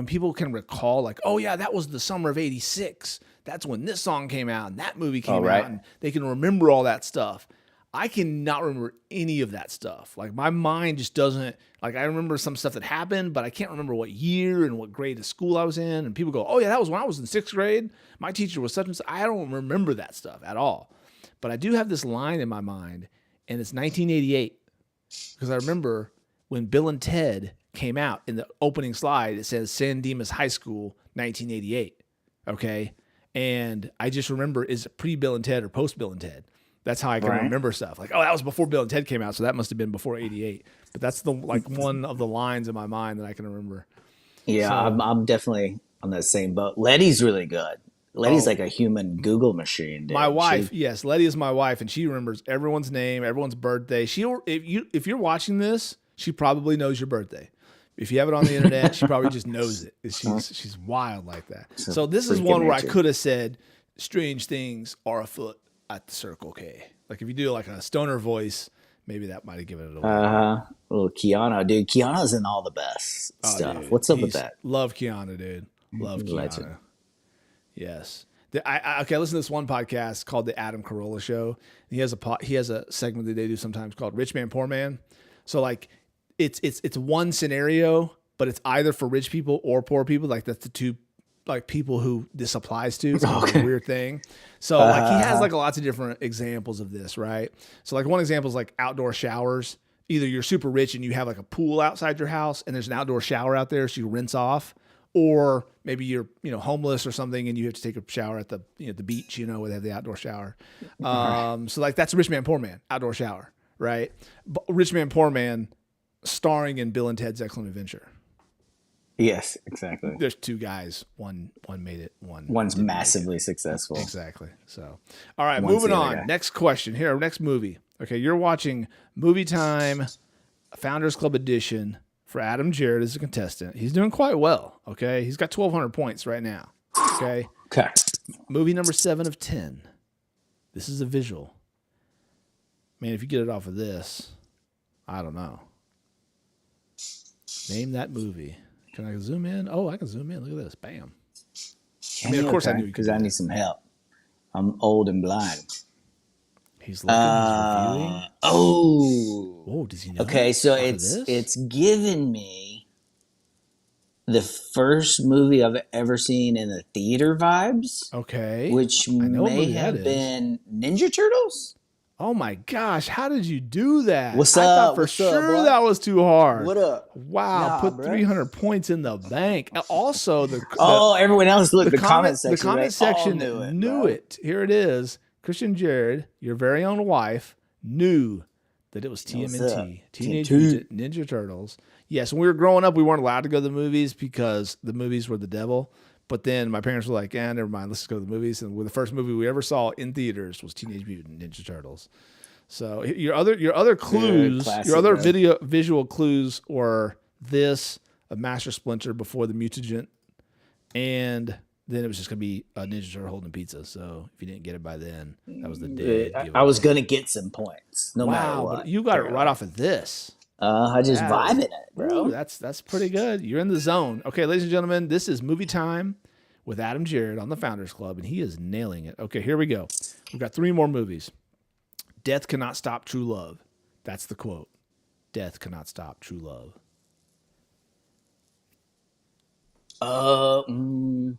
people can recall like, oh yeah, that was the summer of '86. That's when this song came out and that movie came out, and they can remember all that stuff. I cannot remember any of that stuff. Like my mind just doesn't, like I remember some stuff that happened, but I can't remember what year and what grade of school I was in. And people go, oh yeah, that was when I was in 6th grade. My teacher was such and such. I don't remember that stuff at all. But I do have this line in my mind, and it's 1988. Because I remember when Bill and Ted came out, in the opening slide, it says San Dimas High School, 1988. Okay? And I just remember, is it pre-Bill and Ted or post-Bill and Ted? That's how I can remember stuff. Like, oh, that was before Bill and Ted came out, so that must have been before '88. But that's the one of the lines in my mind that I can remember. Yeah, so, I'm definitely on that same boat. Letty's really good. Letty's like a human Google machine, dude. My wife, yes, Letty is my wife, and she remembers everyone's name, everyone's birthday. If you're watching this, she probably knows your birthday. If you have it on the internet, she probably just knows it. She's wild like that. So this is one where I could have said, strange things are afoot at the Circle K. Like if you do like a stoner voice, maybe that might have given it away. Little Keanu, dude. Keanu's in all the best stuff. Dude, what's up with that? Love Keanu, dude. Love Keanu. Legend. Yes. Okay, I listen to this one podcast called The Adam Carolla Show. He has a segment that they do sometimes called Rich Man, Poor Man. So like it's one scenario, but it's either for rich people or poor people. Like that's the two like people who this applies to. It's kind of a weird thing. So like he has like lots of different examples of this, right? So like one example is like outdoor showers. Either you're super rich and you have like a pool outside your house and there's an outdoor shower out there so you rinse off, or maybe you're homeless or something and you have to take a shower at the the beach, where they have the outdoor shower. So like that's Rich Man Poor Man, outdoor shower, right? But Rich Man Poor Man starring in Bill and Ted's Excellent Adventure. Yes, exactly. There's two guys. One made it. One's massively successful. Exactly. So, all right, moving on. Next question. Here, next movie. Okay, you're watching Movie Time, Founders Club Edition for Adam Gerred as a contestant. He's doing quite well. Okay, he's got 1,200 points right now. Okay. Okay. Movie number 7 of 10. This is a visual. Man, if you get it off of this, I don't know. Name that movie. Can I zoom in? Oh, I can zoom in. Look at this. Bam. Of course I knew because I need some help. I'm old and blind. He's looking. He's reviewing. Oh, does he know? Okay, so it's given me the first movie I've ever seen in the theater vibes. Okay, which may have been Ninja Turtles. Oh my gosh, how did you do that? What's up? I thought for sure that was too hard. What up? Wow, put 300 points in the bank. Also, everyone else looked. The comment section. The comment section knew it. Here it is. Christian Gerred, your very own wife, knew that it was TMNT, Teenage Mutant Ninja Turtles. Yes, when we were growing up, we weren't allowed to go to the movies because the movies were the devil. But then my parents were like, never mind, let's just go to the movies. And the first movie we ever saw in theaters was Teenage Mutant Ninja Turtles. So your other clues, your other visual clues were this, a Master Splinter before the mutagen, and then it was just going to be a Ninja Turtle holding pizza. So if you didn't get it by then, that was the day. I was going to get some points, no matter what. But you got it right off of this. I just vibing it, bro. Ooh, that's pretty good. You're in the zone. Okay, ladies and gentlemen, this is Movie Time with Adam Gerred on the Founders Club, and he is nailing it. Okay, here we go. We've got 3 more movies. Death cannot stop true love. That's the quote. Death cannot stop true love. Uh, mm,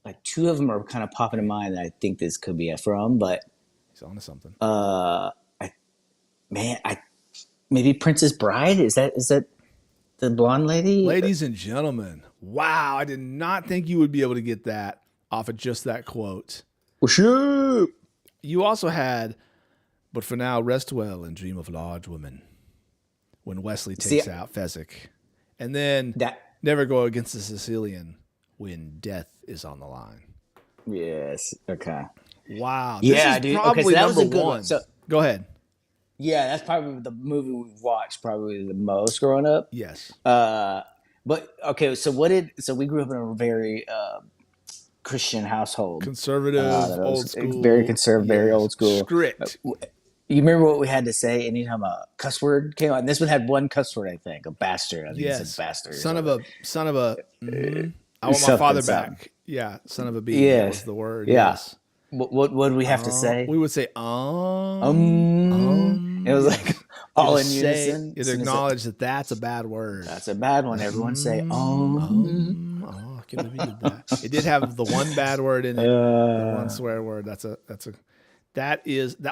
like two of them are kind of popping in mind that I think this could be from, but He's on to something. I man, I maybe Princess Bride. Is that the blonde lady? Ladies and gentlemen, wow, I did not think you would be able to get that off of just that quote. What's up? You also had, but for now, rest well and dream of large women. When Wesley takes out Fezzik. And then never go against the Sicilian when death is on the line. Yes. Okay. Wow. Yeah, this is dude. probably Okay, so that number was a good one. one. So, go ahead. yeah, that's probably the movie we've watched probably the most growing up. Yes. But okay, so we grew up in a very Christian household. Conservative, old school. Very conservative, very yes. old school. Strict. You remember what we had to say anytime a cuss word came out? And this one had one cuss word, I think. A bastard. I think it said bastard. Son of a. Mm-hmm. I want my father back. Yeah. Son of a bee. Yes. That was the word. Yeah. Yes. What would we have to say? We would say, It was like all in unison. It acknowledged that that's a bad word. That's a bad one. Everyone say, Oh, I can't believe you did that. It did have the one bad word in it, the one swear word. That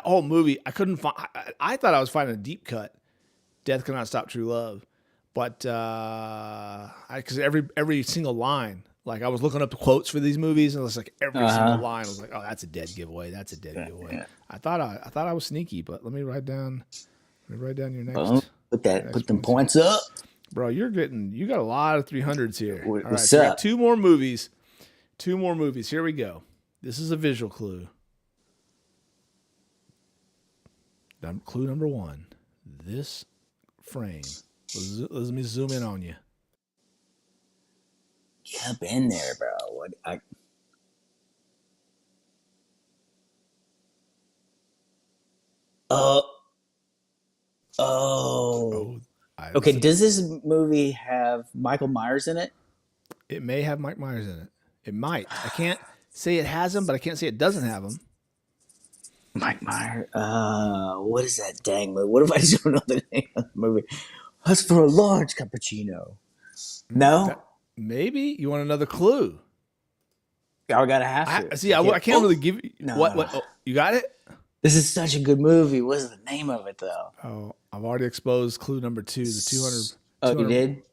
whole movie. I couldn't find. I thought I was finding a deep cut. Death Cannot Stop True Love, but because every single line, like I was looking up the quotes for these movies, and it was like every single line was like, oh, that's a dead giveaway. That's a dead giveaway. Yeah. I thought I was sneaky, but let me write down your next. Put them points up, bro. You got a lot of 300s here. What's all right, up? So we got two more movies. Here we go. This is a visual clue. Clue number one. This frame. Let me zoom in on you. Jump in there, bro. Okay, does this movie have Michael Myers in it? It may have Mike Myers in it. It might. I can't say it has him, but I can't say it doesn't have him. Mike Myers. What is that dang movie? What if I just don't know the name of the movie? That's for a large cappuccino. No? Maybe. You want another clue? I gotta have to. I can't really give you. No. What? Oh, you got it? This is such a good movie. What's the name of it, though? Oh, I've already exposed clue number 2, the 200. Oh, you did?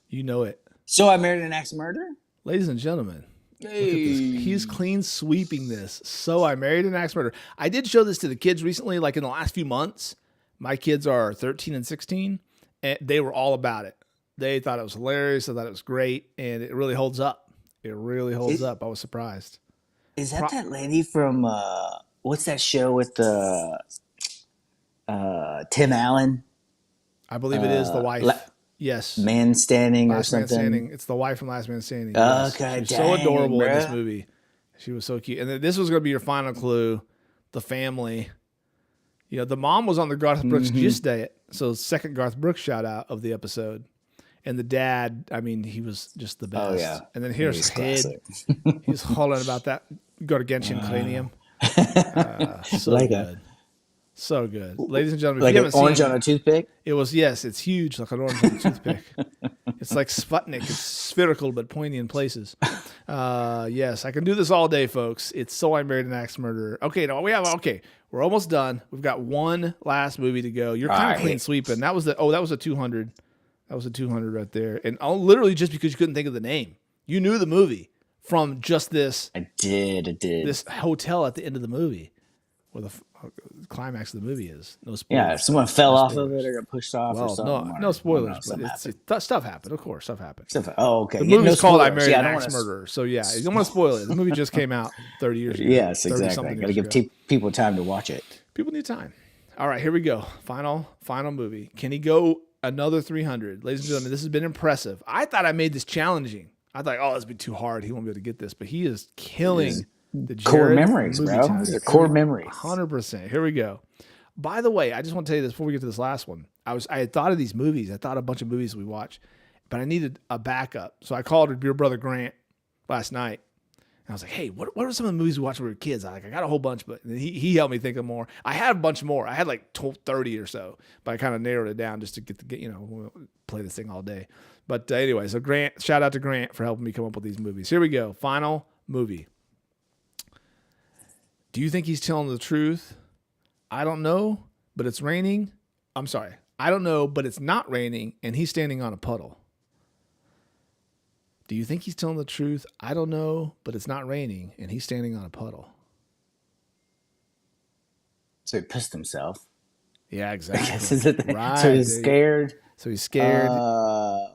You know it. So I Married an Axe Murder? Ladies and gentlemen, look at this. He's clean sweeping this. So I Married an Axe Murder. I did show this to the kids recently, like in the last few months. My kids are 13 and 16, and they were all about it. They thought it was hilarious. I thought it was great, and it really holds up. It really holds up. I was surprised. Is that lady from what's that show with the Tim Allen? I believe it is the wife. Yes. Man Standing Last or something. Man Standing. It's the wife from Last Man Standing. Yes. Okay, She's so adorable in this movie. She was so cute. And then this was going to be your final clue. The family. You know, the mom was on the Garth Brooks Gist Diet. So second Garth Brooks shout out of the episode. And the dad, I mean, he was just the best. Oh, yeah. And then here's Ted. He's hollering about that. Go to Genshin Cranium. So like good. So good. Ladies and gentlemen, like if you haven't an orange seen on a toothpick? It was, yes, it's huge, like an orange on a toothpick. It's like Sputnik. It's spherical but pointy in places. Yes, I can do this all day, folks. It's So I Married an Axe Murderer. Okay, we're almost done. We've got one last movie to go. You're kind of clean sweeping. That was a 200. That was a 200 right there. And literally just because you couldn't think of the name. You knew the movie from just this. I did. This hotel at the end of the movie where the climax of the movie is. No spoilers. Yeah, if someone fell off of it or got pushed off or something. No spoilers. But stuff happened. Of course, stuff happened. Okay. The movie's called I Married an Axe Murderer. So, yeah, you don't want to spoil it. The movie just came out 30 years ago. Yes, exactly. Got to give people time to watch it. People need time. All right, here we go. Final movie. Can he go another 300? Ladies and gentlemen, this has been impressive. I thought I made this challenging. I thought, this would be too hard. He won't be able to get this. But he is killing the core memories, bro. They're core memories. 100%. Here we go. By the way, I just want to tell you this before we get to this last one. I had thought of these movies. I thought of a bunch of movies we watched, but I needed a backup. So I called your brother Grant last night. I was like, hey, what are some of the movies we watched when we were kids? I got a whole bunch, but he helped me think of more. I had a bunch more. I had like 30 or so, but I kind of narrowed it down just to get we'll play this thing all day. But anyway, so Grant, shout out to Grant for helping me come up with these movies. Here we go. Final movie. Do you think he's telling the truth? I don't know, but it's raining. I'm sorry. I don't know, but it's not raining, and he's standing on a puddle. Do you think he's telling the truth? I don't know, but it's not raining, and he's standing on a puddle. So he pissed himself. Yeah, I exactly. guess is the thing. Right. So he's scared. So he's scared. Uh,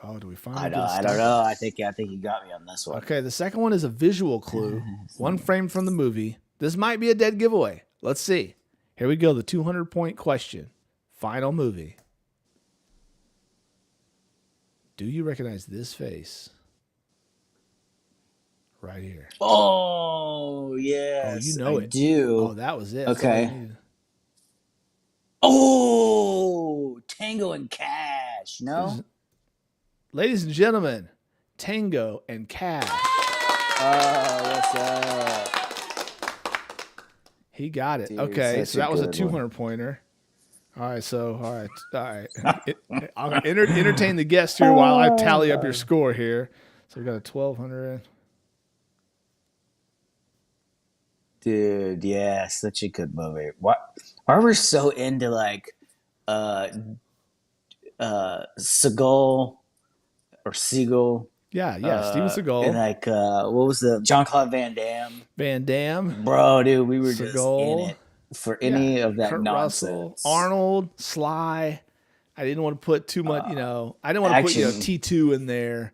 Oh, do we finally I get a don't start? know. I think you got me on this one. Okay, the second one is a visual clue. One frame from the movie. This might be a dead giveaway. Let's see. Here we go. The 200-point question. Final movie. Do you recognize this face? Right here. Oh yes, Oh, you know I it. do. Oh, that was it. Okay. Oh, Tango and Cash. No. Ladies and gentlemen, Tango and Cash. Oh, what's up? He got it. Dude, okay, such so that was a good one. 200-pointer. All right. I'll entertain the guest here while I tally up your score here. So we got a 1,200. Dude, yeah, such a good movie. Why are we so into like uh Seagull or Seagull? Yeah, Steven Seagal. And like what was the Jean-Claude Van Damme? Van Damme. Bro, dude, we were just in Seagal. it for any of that Kurt Russell. nonsense. Arnold. Sly. I didn't want to put too much, I didn't want to put, action. T2 in there.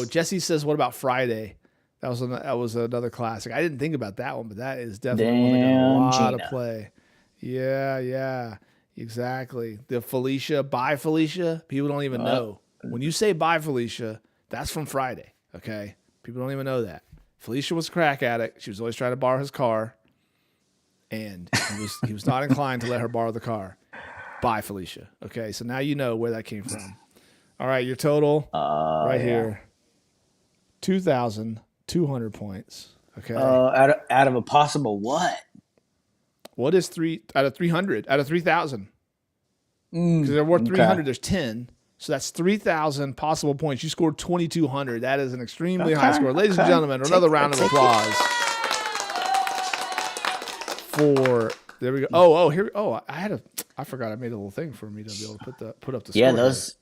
Jesse says, what about Friday? That was another classic. I didn't think about that one, but that is definitely one that got a Damn, lot Gina. of play. Yeah, exactly. The Felicia, bye Felicia. People don't even know. When you say bye Felicia, that's from Friday. Okay, people don't even know that. Felicia was a crack addict. She was always trying to borrow his car, and he was not inclined to let her borrow the car. Bye Felicia. Okay, so now you know where that came from. All right, your total right here, 2,200 points. Okay. Out of a possible what? What is 3 out of 300? Out of 3,000? Because they're worth 300. There's 10. So that's 3,000 possible points. You scored 2,200. That is an extremely high score. Ladies and gentlemen, another round of applause for. There we go. Here. I forgot. I made a little thing for me to be able to put up the score. Yeah, those.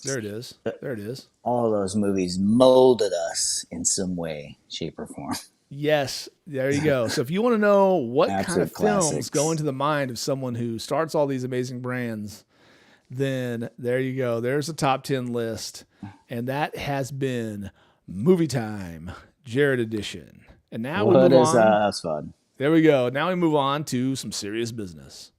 There it is. There it is. All those movies molded us in some way, shape, or form. Yes, there you go. So if you want to know what kind Absolute of films classics. go into the mind of someone who starts all these amazing brands, then there you go. There's a top 10 list. And that has been Movie Time, Gerred edition. And now we move on. That's fun. There we go. Now we move on to some serious business.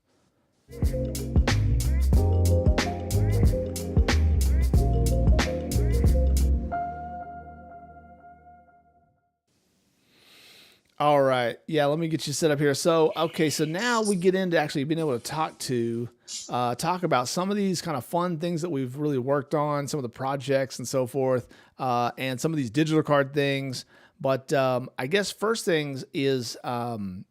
All right. Yeah, let me get you set up here. So now we get into actually being able to talk about some of these kind of fun things that we've really worked on, some of the projects and so forth, and some of these digital card things. But I guess first things is, when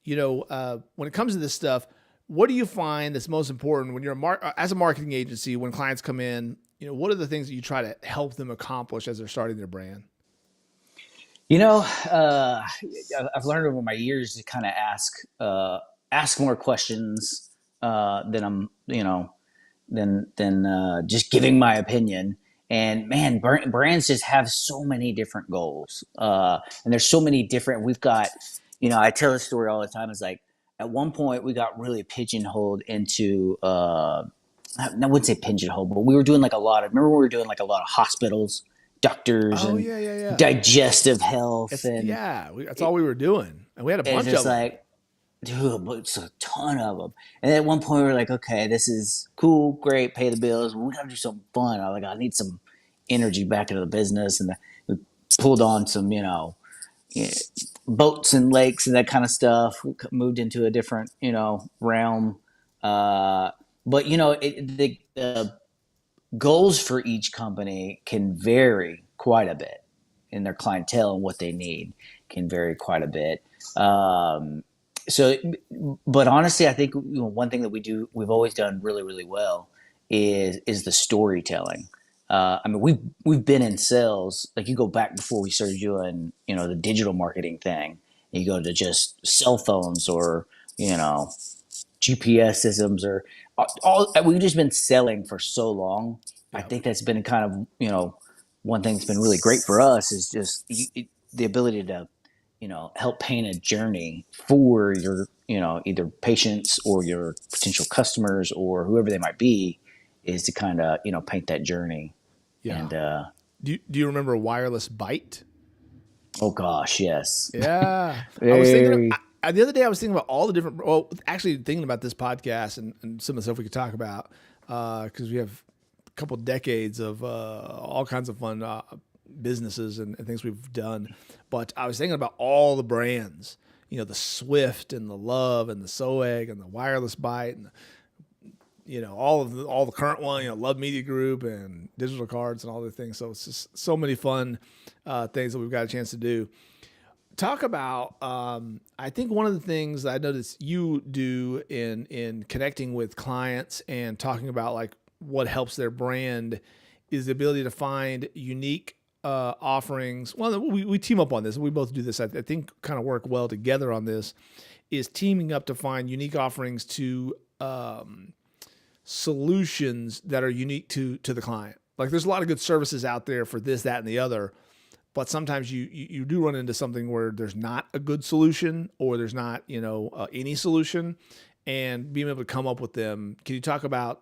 it comes to this stuff, what do you find that's most important when you're as a marketing agency, when clients come in, what are the things that you try to help them accomplish as they're starting their brand? I've learned over my years to kind of ask more questions than I'm, than just giving my opinion. And man, brands just have so many different goals, and there's so many different. We've got, I tell this story all the time. It's like at one point we got really pigeonholed into. I wouldn't say pigeonholed, but we were doing remember we were doing like a lot of hospitals, doctors, and digestive health, that's all we were doing, and we had a bunch of them. Like, dude, it's a ton of them. And at one point we were like, okay, this is cool, great, pay the bills. We got to do something fun. I need some energy back into the business, and we pulled on some, boats and lakes and that kind of stuff. We moved into a different, realm. But goals for each company can vary quite a bit, and their clientele and what they need can vary quite a bit. Um, so, but honestly, I think one thing that we've always done really, really well is the storytelling. I mean, we've been in sales. Like you go back before we started doing, the digital marketing thing. You go to just cell phones or you know GPS systems or all. We've just been selling for so long. I Yeah. think that's been kind of one thing that's been really great for us is just the ability to help paint a journey for your either patients or your potential customers or whoever they might be, is to kind of paint that journey. Yeah. And Do you remember Wireless Byte? oh gosh, yes, Yeah. I was thinking of, very. the other day I was thinking about all the different, well, actually thinking about this podcast and some of the stuff we could talk about, because we have a couple decades of all kinds of fun businesses and things we've done. But I was thinking about all the brands, the Swift and the Love and the Soeg and the Wireless Byte and all the current one, Love Media Group and Digital Cards and all the things. So it's just so many fun things that we've got a chance to do. Talk about. I think one of the things I noticed you do in connecting with clients and talking about like what helps their brand is the ability to find unique offerings. Well, we team up on this. We both do this. I think kind of work well together on this. Is teaming up to find unique offerings to solutions that are unique to the client. Like there's a lot of good services out there for this, that, and the other, but sometimes you do run into something where there's not a good solution or there's not any solution, and being able to come up with them. Can you talk about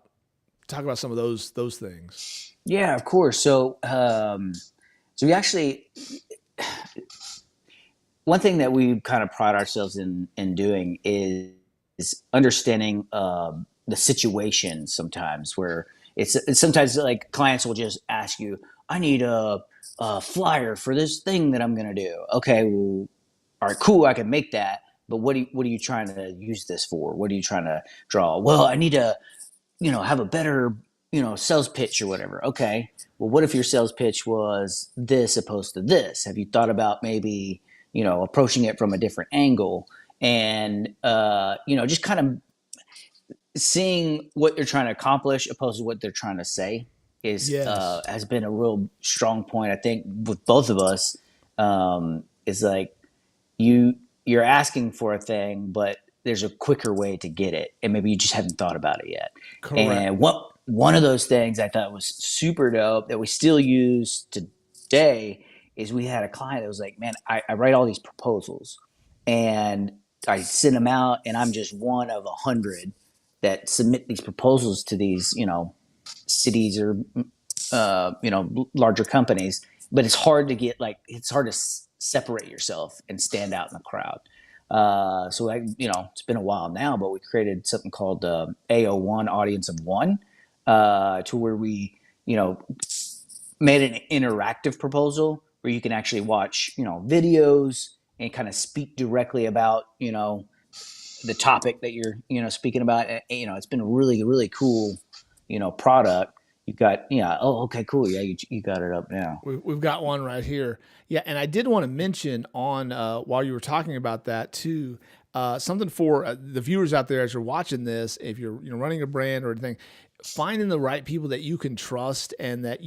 some of those things? Yeah, of course. So we actually, one thing that we kind of pride ourselves in doing is understanding the situation sometimes where it's sometimes like clients will just ask you, I need a flyer for this thing that I'm going to do. Okay, well, all right, cool, I can make that. But what are you trying to use this for? What are you trying to draw? Well, I need to have a better sales pitch or whatever. Okay, well, what if your sales pitch was this opposed to this? Have you thought about maybe approaching it from a different angle and just kind of seeing what they're trying to accomplish opposed to what they're trying to say is Yes. has been a real strong point, I think, with both of us. Is like you're asking for a thing, but there's a quicker way to get it, and maybe you just haven't thought about it yet. Correct. And what one of those things I thought was super dope that we still use today is we had a client that was like, "Man, I write all these proposals, and I send them out, and I'm just one of 100 that submit these proposals to these cities or larger companies, but it's hard to get it's hard to separate yourself and stand out in the crowd. So it's been a while now, but we created something called AO1 Audience of One, to where we made an interactive proposal where you can actually watch videos and kind of speak directly about the topic that you're speaking about. It's been a really really cool product. You've got oh, okay, cool, yeah, you got it up now. We've got one right here. Yeah, and I did want to mention on while you were talking about that too, something for the viewers out there as you're watching this. If you're running a brand or anything, finding the right people that you can trust and that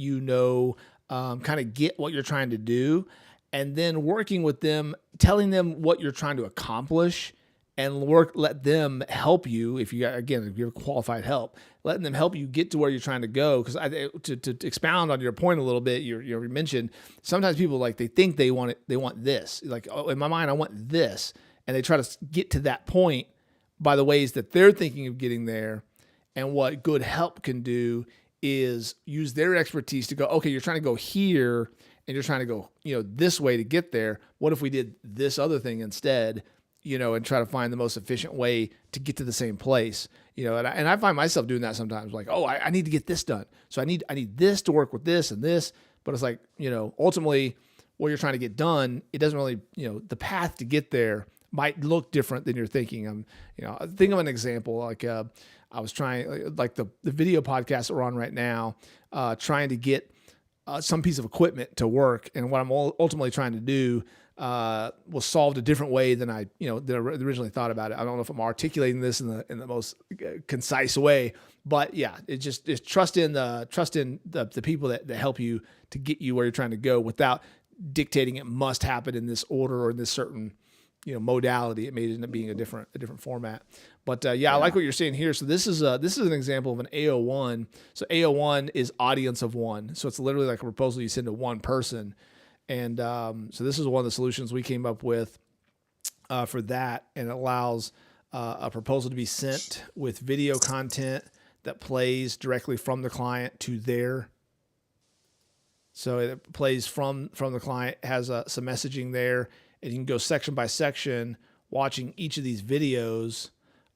kind of get what you're trying to do, and then working with them, telling them what you're trying to accomplish, and let them help you. If you have qualified help, letting them help you get to where you're trying to go. Because to expound on your point a little bit, you mentioned sometimes people they think they want it, they want this. Like, oh, in my mind, I want this, and they try to get to that point by the ways that they're thinking of getting there. And what good help can do is use their expertise to go, okay, you're trying to go here, and you're trying to go this way to get there. What if we did this other thing instead? And try to find the most efficient way to get to the same place, and I find myself doing that sometimes, like, oh, I need to get this done. So I need this to work with this and this, but it's like, ultimately what you're trying to get done, it doesn't really, the path to get there might look different than you're thinking. Think of an example. Like, I was trying, like the video podcast that we're on right now, trying to get some piece of equipment to work. And what I'm ultimately trying to do was solved a different way than than I originally thought about it. I don't know if I'm articulating this in the most concise way, but yeah, it's trust in the people that help you to get you where you're trying to go without dictating it must happen in this order or in this certain modality. It may end up being a different format. But yeah, I like what you're saying here. So this is an example of an AO1. So AO1 is audience of one. So it's literally like a proposal you send to one person. And so this is one of the solutions we came up with for that, and it allows a proposal to be sent with video content that plays directly from the client to their. So it plays from the client, has some messaging there, and you can go section by section, watching each of these videos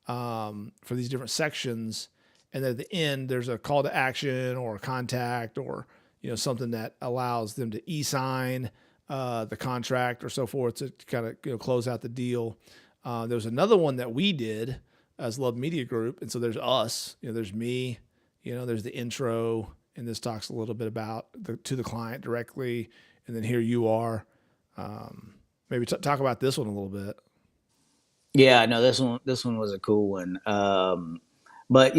for these different sections, and then at the end there's a call to action or a contact or something that allows them to e-sign the contract or so forth to kind of close out the deal. There's another one that we did as Love Media Group, and so there's us, there's me, there's the intro, and this talks a little bit about to the client directly, and then here you are. Maybe talk about this one a little bit. Yeah, no, this one was a cool one. But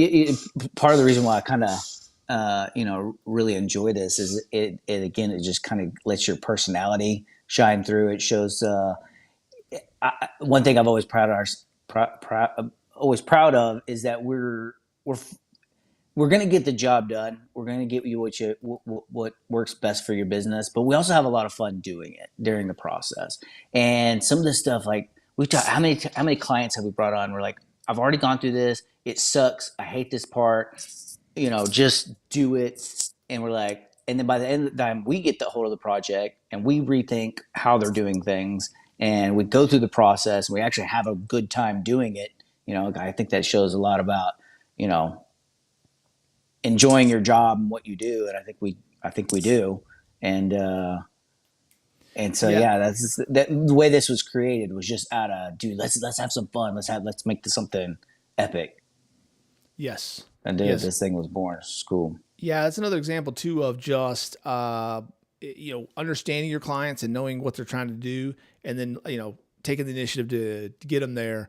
part of the reason why I kind of really enjoy this is it just kind of lets your personality shine through. It shows one thing I've always always proud of is that we're going to get the job done. We're going to get you what works best for your business, but we also have a lot of fun doing it during the process. And some of this stuff, like we talk, how many clients have we brought on? We're like, I've already gone through this. It sucks. I hate this part. Just do it. And we're like, and then by the end of the time, we get the hold of the project and we rethink how they're doing things, and we go through the process. And we actually have a good time doing it. I think that shows a lot about enjoying your job and what you do, and I think we do, and so Yeah. that's the way this was created was just out of dude. Let's have some fun. Let's make this something epic. Yes. And dude, Yes. this thing was born. It's cool. Yeah, that's another example too of just understanding your clients and knowing what they're trying to do, and then taking the initiative to get them there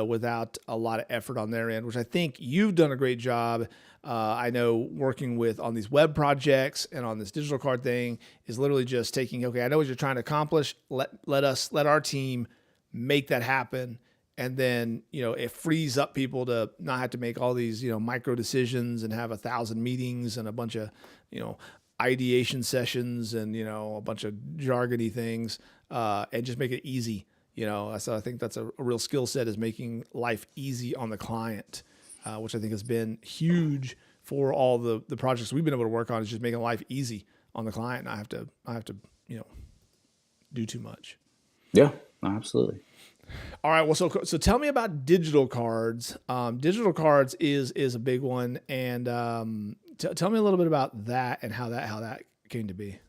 without a lot of effort on their end, which I think you've done a great job. I know working on these web projects and on this digital card thing is literally just taking, okay, I know what you're trying to accomplish. Let our team make that happen. And then, it frees up people to not have to make all these, micro decisions and have 1,000 meetings and a bunch of, ideation sessions and, a bunch of jargony things, and just make it easy. So I think that's a real skill set, is making life easy on the client, which I think has been huge for all the projects we've been able to work on, is just making life easy on the client. And I have to, do too much. Yeah, absolutely. All right. Well, so tell me about digital cards. Digital cards is a big one, and tell me a little bit about that and how that came to be.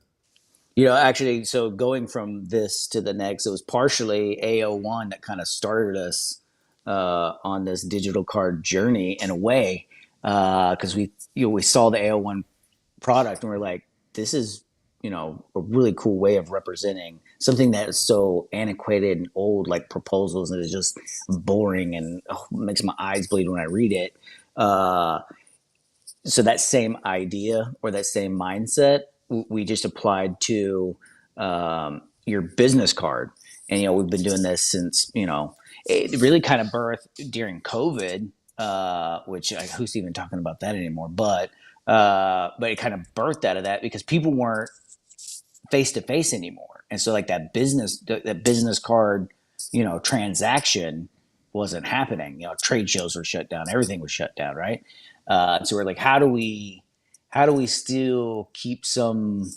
Actually, so going from this to the next, it was partially AO1 that kind of started us on this digital card journey in a way, because we saw the AO1 product and we're like, this is a really cool way of representing something that is so antiquated and old, like proposals, and is just boring and makes my eyes bleed when I read it. So that same idea or that same mindset, we just applied to your business card. And we've been doing this since it really kind of birthed during COVID, which who's even talking about that anymore? But it kind of birthed out of that because people weren't face to face anymore, and so like that business card transaction wasn't happening. Trade shows were shut down, everything was shut down, right? So we're like, how do we still keep some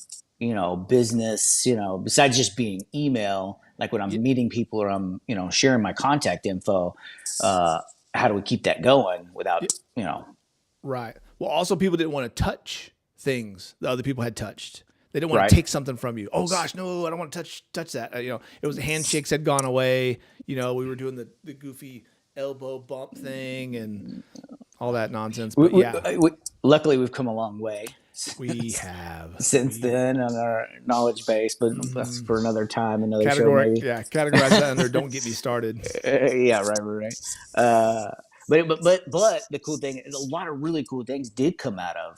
business, besides just being email, like when I'm meeting people or I'm sharing my contact info, how do we keep that going without Right. Well, also people didn't want to touch things that other people had touched. They didn't want Right. to take something from you. Oh gosh, no, I don't want to touch that. It was handshakes had gone away. We were doing the goofy elbow bump thing, and all that nonsense. We, But we, yeah, we, luckily, we've come a long way we have. since then on our knowledge base, but that's for another time, another show, maybe. Categorize that under don't get me started. Yeah, right. Uh, but the cool thing, a lot of really cool things did come out of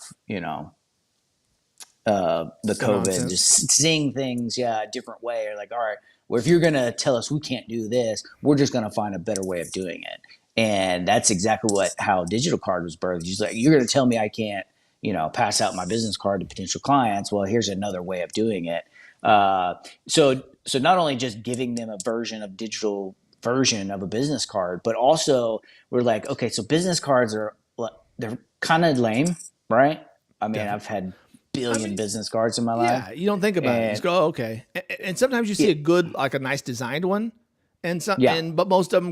the The COVID, nonsense. just seeing things, a different way. Or like, all right, well, if you're gonna tell us we can't do this, we're just gonna find a better way of doing it. And that's exactly how digital card was birthed. Just like, you're gonna tell me I can't, pass out my business card to potential clients. Well, here's another way of doing it. So not only just giving them a digital version of a business card, but also we're like, okay, so business cards they're kind of lame, right? I mean, Definitely. I've had I billion mean, business cards in my life, yeah, you don't think about it. You just and go, oh, okay. And sometimes you see yeah, a good, like a nice designed one, yeah, but most of them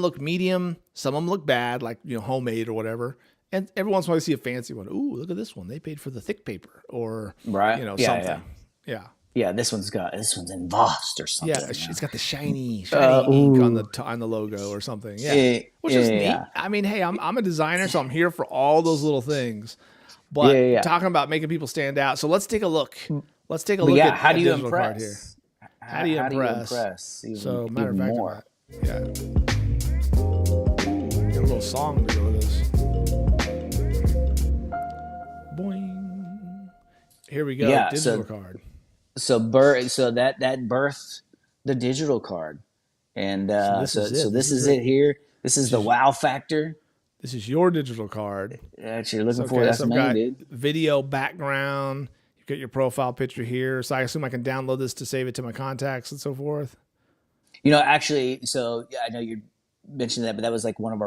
look medium. Some of them look bad, like homemade or whatever. And every once in a while, you see a fancy one. Ooh, look at this one. They paid for the thick paper, or right, something. Yeah, yeah. This one's embossed or yeah. something. It's got the shiny ink on Ooh, the logo or something. Yeah, yeah, which is neat. yeah, I mean, hey, I'm a designer, so I'm here for all those little things. yeah, But yeah. talking about making people stand out, so let's take a look. Let's take a But look yeah, at how a do you digital card here. impress? How do you How do you impress? impress So, matter of even fact, more? yeah, get a little song to go with this. Boing. Here we go. Yeah, Digital card. so that birthed the digital card, and So this is so it. This this is is it. it here. This is This the is wow factor this is your digital card. that you're looking So for. okay. That's So I've me, got dude. video background. You get your profile picture here. So I assume I can download this to save it to my contacts and so forth. Actually, so yeah, I know you mentioned that, but that was like one of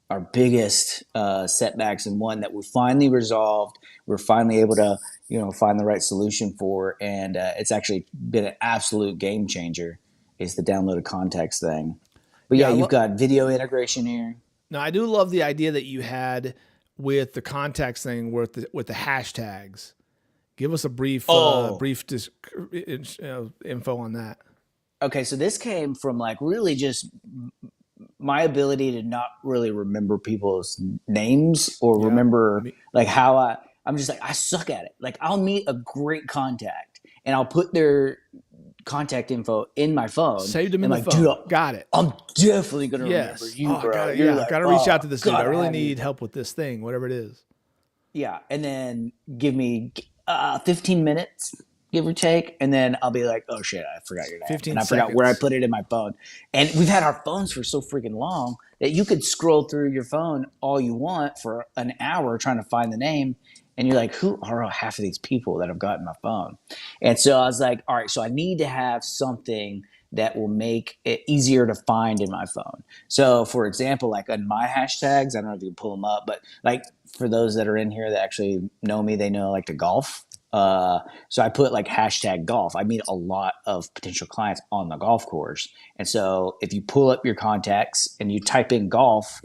our biggest setbacks, and one that we finally resolved. We're finally able to find the right solution for, and it's actually been an absolute game changer. Is the downloaded contacts thing. But yeah, Yeah. you've got video integration here. Now I do love the idea that you had with the contacts thing with the hashtags. Give us a Oh, info on that. okay. So this came from like really just my ability to not really remember people's names or Yeah. remember Me- like how I'm just like I suck at it. Like I'll meet a great contact and I'll put their contact info in my phone Saved them in and the like, dude, phone. Got it. I'm definitely gonna remember Yes. you, Oh, I got bro. it. You're Yeah, like, got to reach out oh, to this dude. I gotta really have you. need help with this thing, whatever it is. Yeah, and then give me 15 minutes, give or take, and then I'll be like, oh shit, I forgot your name, 15 and I forgot where I seconds. put it in my phone. And we've had our phones for so freaking long that you could scroll through your phone all you want for an hour trying to find the name, and you're like, who are half of these people that have gotten my phone? And so I was like, all right, so I need to have something that will make it easier to find in my phone. So, for example, like on my hashtags, I don't know if you can pull them up, but like for those that are in here that actually know me, they know I like to golf. So I put like hashtag golf. I meet a lot of potential clients on the golf course. And so if you pull up your contacts and you type in golf,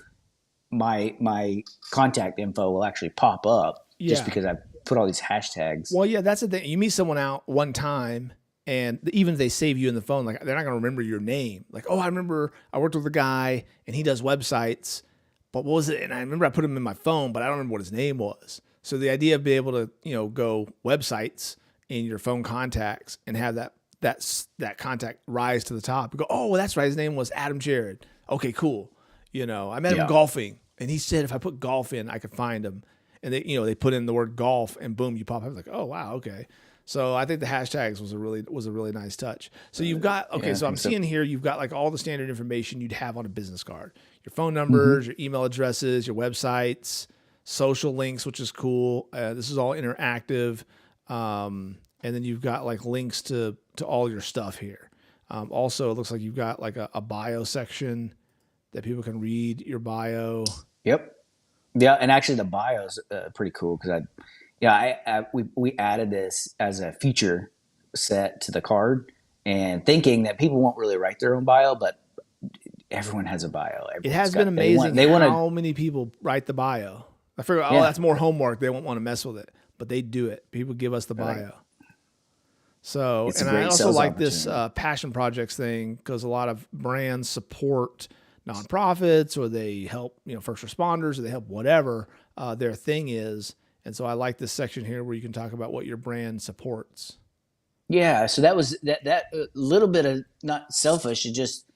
my contact info will actually pop up just Yeah. because I put all these hashtags. Well, yeah, that's the thing. You meet someone out one time, and even if they save you in the phone, like they're not going to remember your name. Like, oh, I remember I worked with a guy, and he does websites. But what was it? And I remember I put him in my phone, but I don't remember what his name was. So the idea of being able to, go websites in your phone contacts and have that contact rise to the top. You go, oh, well, that's right. His name was Adam Gerred. Okay, cool. I met him Yeah. golfing, and he said if I put golf in, I could find him. And they put in the word golf, and boom, you pop up. I was like, oh wow, okay. So I think the hashtags was a really nice touch. So you've got okay. Yeah, I So I'm think so. seeing here you've got like all the standard information you'd have on a business card: your phone Mm-hmm. numbers, your email addresses, your websites, social links, which is cool. This is all interactive, and then you've got like links to all your stuff here. Also, it looks like you've got like a bio section that people can read your bio. Yep. Yeah, and actually the bio's pretty cool because we added this as a feature set to the card, and thinking that people won't really write their own bio, but everyone has a bio. It Everyone's has been got amazing they want to how many people write the bio. I figure, oh, yeah. that's more homework. They won't want to mess with it, but they do it. People give us the Like, bio. So, it's a and I great also sales like this opportunity. passion projects thing because a lot of brands support nonprofits or they help first responders or they help whatever their thing is. And so I like this section here where you can talk about what your brand supports. Yeah, so that was that little bit of not selfish. It just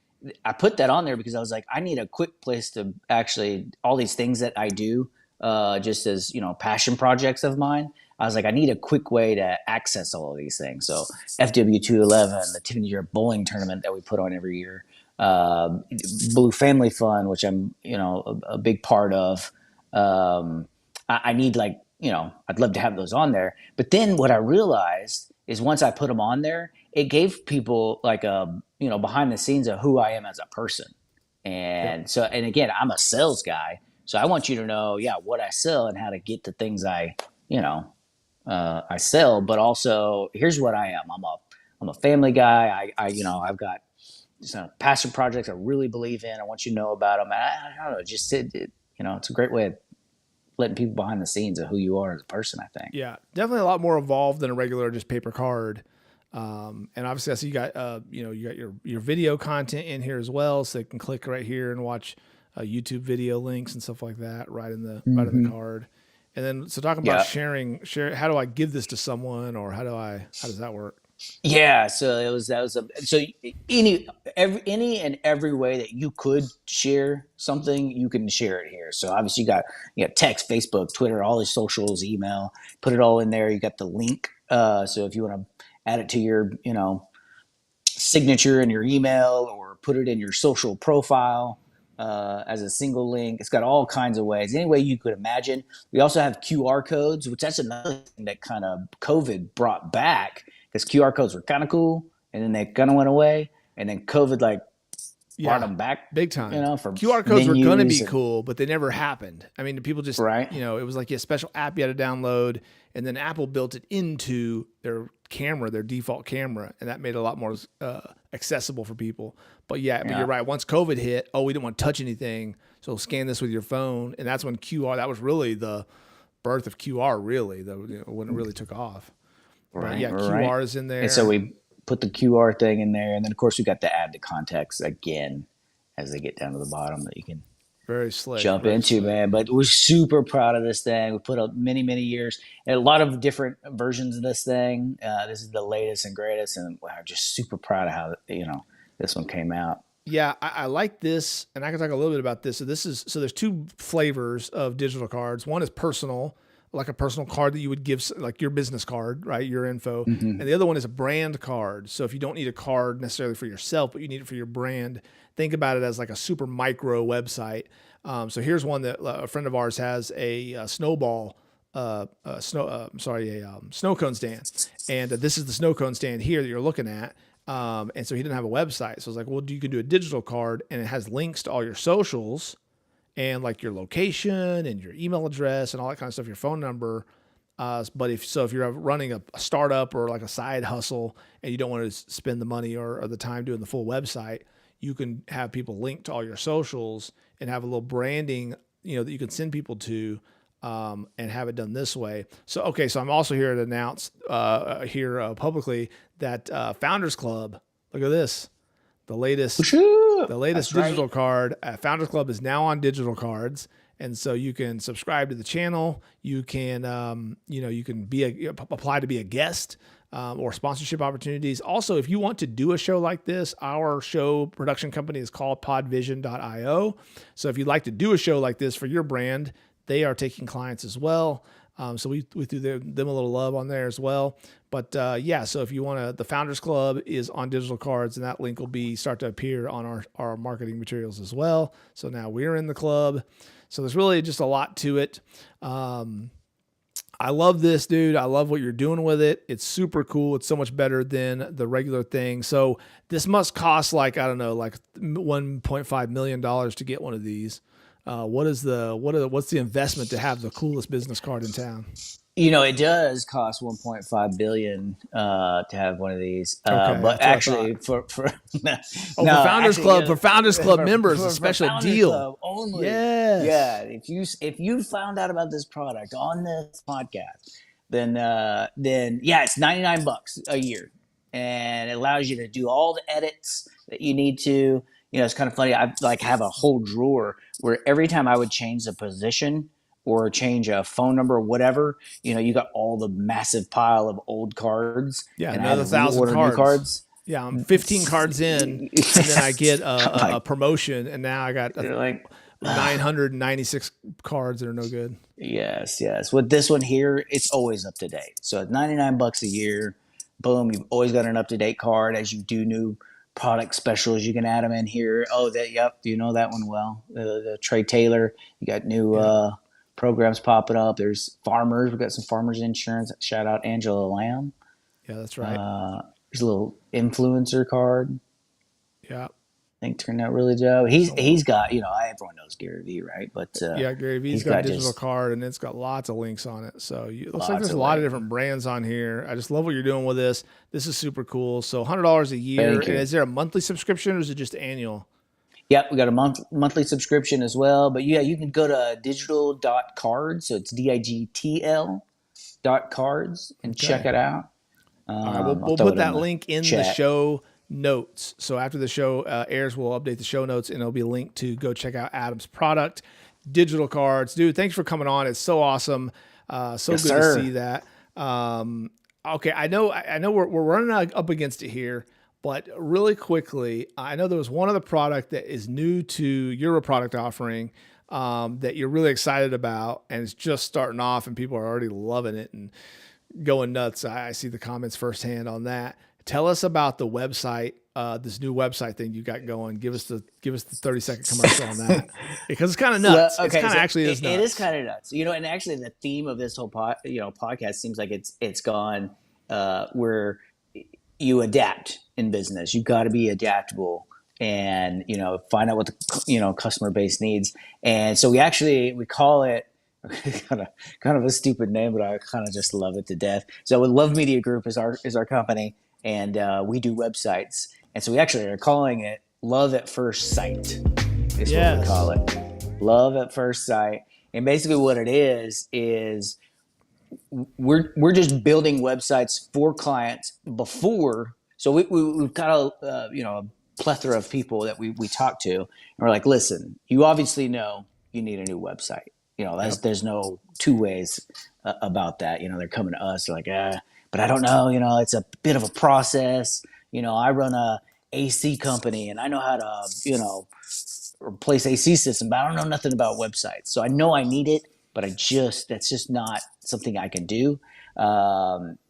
I put that on there because I was like, I need a quick place to actually all these things that I do, just as passion projects of mine. I was like, I need a quick way to access all of these things. So FW 211, the Tiffany Year Bowling Tournament that we put on every year, uh, Blue Family Fun, which I'm a big part of. I need I'd love to have those on there. But then what I realized is once I put them on there, it gave people like a behind the scenes of who I am as a person. Yep. And so, and again, I'm a sales guy, so I want you to know, yeah, what I sell and how to get the things you know, I sell. But also, here's what I am. I'm a family guy. I've got some passion projects I really believe in. I want you to know about them. And I don't know, it's a great way of letting people behind the scenes of who you are as a person, I think. Yeah, definitely a lot more evolved than a regular just paper card. And obviously, I see you got you got your video content in here as well, so they can click right here and watch YouTube video links and stuff like that right in the card. And then so talking about Yeah. share. How do I give this to someone, or how does that work? Yeah, so so any and every way that you could share something, you can share it here. So obviously you got text, Facebook, Twitter, all these socials, email, put it all in there. You got the link. So if you want to add it to your signature in your email or put it in your social profile as a single link. It's got all kinds of ways, any way you could imagine. We also have QR codes, which that's another thing that kind of COVID brought back because QR codes were kind of cool and then they kind of went away. And then COVID brought Yeah, them back, big time. for QR codes were going to be menus and cool, but they never happened. I mean, people just, right. it was like a special app you had to download, and then Apple built it into their camera, their default camera, and that made it a lot more accessible for people. But but Yeah. you're right. Once COVID hit, we didn't want to touch anything, so scan this with your phone, and that's when QR. That was really the birth of QR, really, when it really took off. But Right. yeah, Right. QR is in And so there. we put the QR thing in there. And then, of course, we got to add the context again as they get down to the bottom that you can Very slick. jump Very into, slick. man. But we're super proud of this thing. We put up many, many years and a lot of different versions of this thing. This is the latest and greatest. And we're just super proud of how, this one came out. Yeah, I like this, and I can talk a little bit about this. So there's two flavors of digital cards. One is personal, like a personal card that you would give, like your business card, right? Your info. Mm-hmm. And the other one is a brand card. So if you don't need a card necessarily for yourself, but you need it for your brand, think about it as like a super micro website. So here's one that a friend of ours has a snowball. Snow cone stand, and this is the snow cone stand here that you're looking at. And so he didn't have a website. So I was like, well, you can do a digital card and it has links to all your socials and like your location and your email address and all that kind of stuff, your phone number. But if you're running a startup or like a side hustle and you don't want to spend the money or the time doing the full website, you can have people link to all your socials and have a little branding, that you can send people to, and have it done this way. So, okay. So I'm also here to announce, publicly that, Founders Club, look at this, the latest, That's digital right. card. Founders Club is now on digital cards. And so you can subscribe to the channel. You can, you can apply to be a guest, or sponsorship opportunities. Also, if you want to do a show like this, our show production company is called podvision.io. So if you'd like to do a show like this for your brand, they are taking clients as well. So we threw them a little love on there as well. But so if you want to, the Founders Club is on digital cards, and that link will start to appear on our marketing materials as well. So now we're in the club. So there's really just a lot to it. I love this, dude. I love what you're doing with it. It's super cool. It's so much better than the regular thing. So this must cost like $1.5 million to get one of these. What's the investment to have the coolest business card in town? It does cost 1.5 billion to have one of these. Okay, But that's what I thought. actually, for Oh, no, for Founders actually, Club, members, a for special Founders deal. Club only. Yes. Yeah, if you found out about this product on this podcast, then yeah, it's $99 a year, and it allows you to do all the edits that you need to. it's kind of funny. I like have a whole drawer where every time I would change the position or change a phone number or whatever, you got all the massive pile of old cards, Yeah, and I had another to 1,000 reorder new cards. cards. Yeah, I'm 15 cards in, and then I get I'm a like, promotion, and now I got you're like, 996 cards that are no good. yes, yes. With this one here, it's always up to date. So at $99 a year, boom, you've always got an up to date card. As you do new product specials, you can add them in here. Oh, yep, you know that one well. The Trey Taylor, you got new Yeah, programs popping up. There's farmers. We've got some farmers insurance. Shout out Angela Lamb. yeah, that's right. There's a little influencer card. Yeah, I think turned out really dope. so He's got everyone knows Gary Vee, right? But yeah, Gary V's he's got a got digital just card, and it's got lots of links on it. So it looks like lots there's a of lot of like. different brands on here. I just love what you're doing with this. This is super cool. So $100 a year, Thank and you. is there a monthly subscription or is it just annual? Yep, we got a monthly subscription as well. But yeah, you can go to digital.cards, so it's digitl.cards, and check Okay. it out. All right, we'll I'll we'll throw put it in that the link in the chat. show notes. So after the show airs, we'll update the show notes, and it'll be linked to go check out Adam's product, digital cards. Dude, thanks for coming on. It's so awesome. So Yes, good to see sir. that. Okay, I know we're running up against it here, but really quickly, I know there was one other product that is new to your product offering that you're really excited about, and it's just starting off, and people are already loving it and going nuts. I see the comments firsthand on that. Tell us about the website, this new website thing you got going. Give us the 30-second commercial on that because it's kind of Well, nuts. It's okay, kind of so actually is it is nuts. kind of nuts, and actually the theme of this whole podcast seems like it's gone where you adapt in business. You got to be adaptable and find out what the customer base needs. And so we call it kind of a stupid name, but I kind of just love it to death. So with Love Media Group is our company, and we do websites. And so we actually are calling it Love at First Sight. Is what we Yes. call it. Love at First Sight. And basically what it is we're just building websites for clients before. So we've got a plethora of people that we talk to, and we're like, listen, you obviously know you need a new website. Yep. There's no two ways about that. They're coming to us, they're like, but I don't know. It's a bit of a process. I run a AC company, and I know how to replace AC system, but I don't know nothing about websites. So I know I need it, but that's just not something I can do.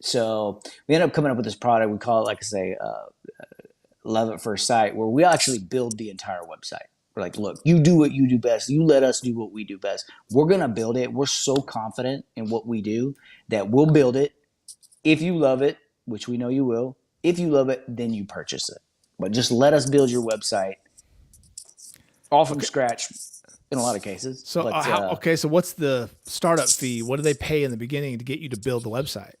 So we end up coming up with this product. We call it, like I say, Love at First Sight, where we actually build the entire website. We're like, look, you do what you do best. You let us do what we do best. We're going to build it. We're so confident in what we do that we'll build it. If you love it, which we know you will, if you love it, then you purchase it. But just let us build your website all from Okay. scratch in a lot of cases. So But okay, so what's the startup fee? What do they pay in the beginning to get you to build the website?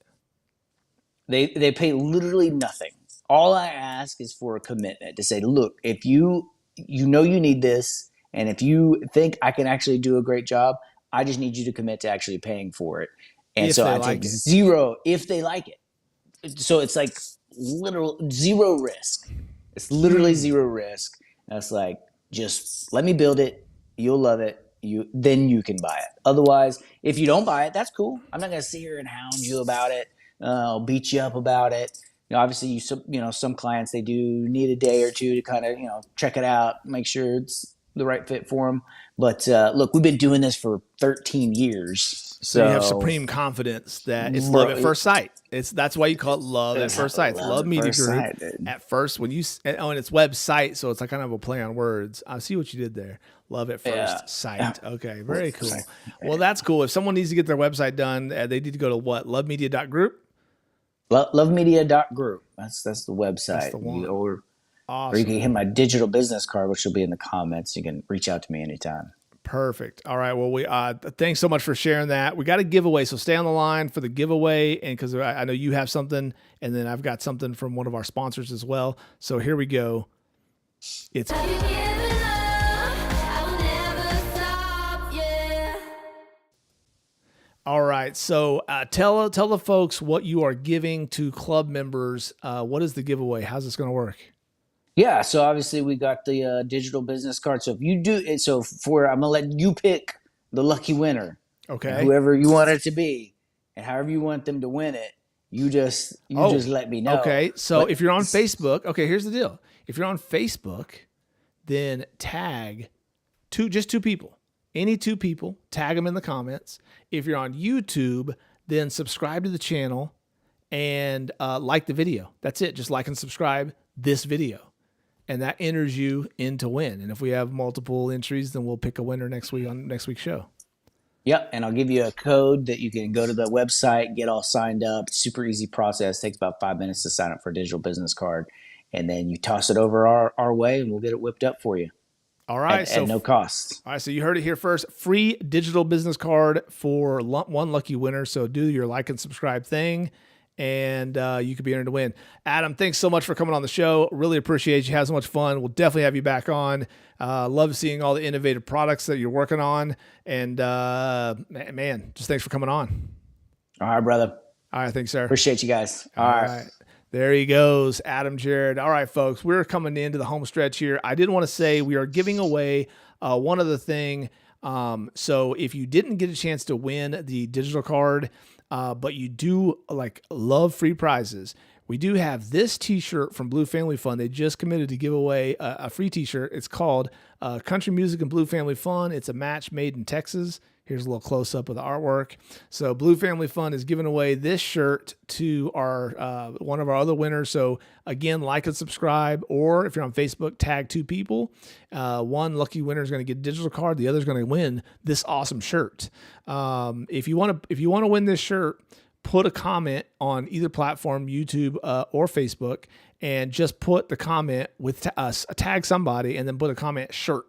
they pay literally nothing. All I ask is for a commitment to say, look, if you need this, and if you think I can actually do a great job, I just need you to commit to actually paying for it. And If so they I take like it. zero if they like it. So it's like literal zero risk. It's literally zero risk. That's like, just let me build it. You'll love it. Then you can buy it. Otherwise, if you don't buy it, that's cool. I'm not gonna sit here and hound you about it. I'll beat you up about it. Obviously, some clients, they do need a day or two to kind of check it out, make sure it's the right fit for them. But look, we've been doing this for 13 years, So you have so supreme confidence that it's love at first sight. That's why you call it love at it's first sight. It's love Love at Media first Group. sight, dude. At first, and it's website, so it's like kind of a play on words. I see what you did there. Love at Yeah. first sight. Okay, very cool. Well, that's cool. If someone needs to get their website done, they need to go to what? Lovemedia.group. Lovemedia.group. That's the That's website. the one. Or you Awesome. can hit my digital business card, which will be in the comments. You can reach out to me anytime. Perfect. All right. Well, we thanks so much for sharing that. We got a giveaway, so stay on the line for the giveaway, and because I know you have something, and then I've got something from one of our sponsors as well. So here we go. It's all right. So tell the folks what you are giving to club members. What is the giveaway? How's this going to work? Yeah, so obviously we got the digital business card. So if you do, so for I'm gonna let you pick the lucky winner, and Okay. whoever you want it to be, and however you want them to win it, you just Oh, let me know. okay. So But if you're on Facebook, okay, here's the deal. If you're on Facebook, then tag just two people. Any two people, tag them in the comments. If you're on YouTube, then subscribe to the channel and like the video. That's it. Just like and subscribe this video. And that enters you in to win. And if we have multiple entries, then we'll pick a winner next week on next week's show. yep, and I'll give you a code that you can go to the website, get all signed up. Super easy process. Takes about 5 minutes to sign up for a digital business card, and then you toss it over our way, and we'll get it whipped up for you All right. at no cost. All right, so you heard it here first. Free digital business card for one lucky winner. So do your like and subscribe thing, and you could be entered to win. Adam, thanks so much for coming on the show. Really appreciate you. Have so much fun. We'll definitely have you back on. Love seeing all the innovative products that you're working on. And man, just thanks for coming on. All right, brother. All right, thanks, sir. Appreciate you guys. All right. There he goes, Adam Gerred. All right, folks, we're coming into the home stretch here. I did want to say we are giving away one other thing. So if you didn't get a chance to win the digital card, but you do love free prizes, we do have this T-shirt from Blue Family Fun. They just committed to give away a free T-shirt. It's called Country Music and Blue Family Fun. It's a match made in Texas. Here's a little close up of the artwork. So Blue Family Fun is giving away this shirt to our one of our other winners. So again, like and subscribe, or if you're on Facebook, tag two people. One lucky winner is going to get a digital card. The other is going to win this awesome shirt. If you want to win this shirt, put a comment on either platform, YouTube or Facebook, and just put the comment with tag somebody, and then put a comment shirt.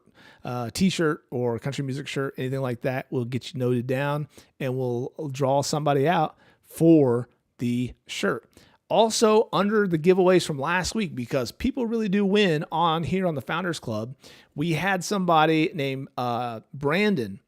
T-shirt or country music shirt, anything like that, will get you noted down, and we'll draw somebody out for the shirt. Also, under the giveaways from last week, because people really do win on here on the Founders Club, we had somebody named Brandon,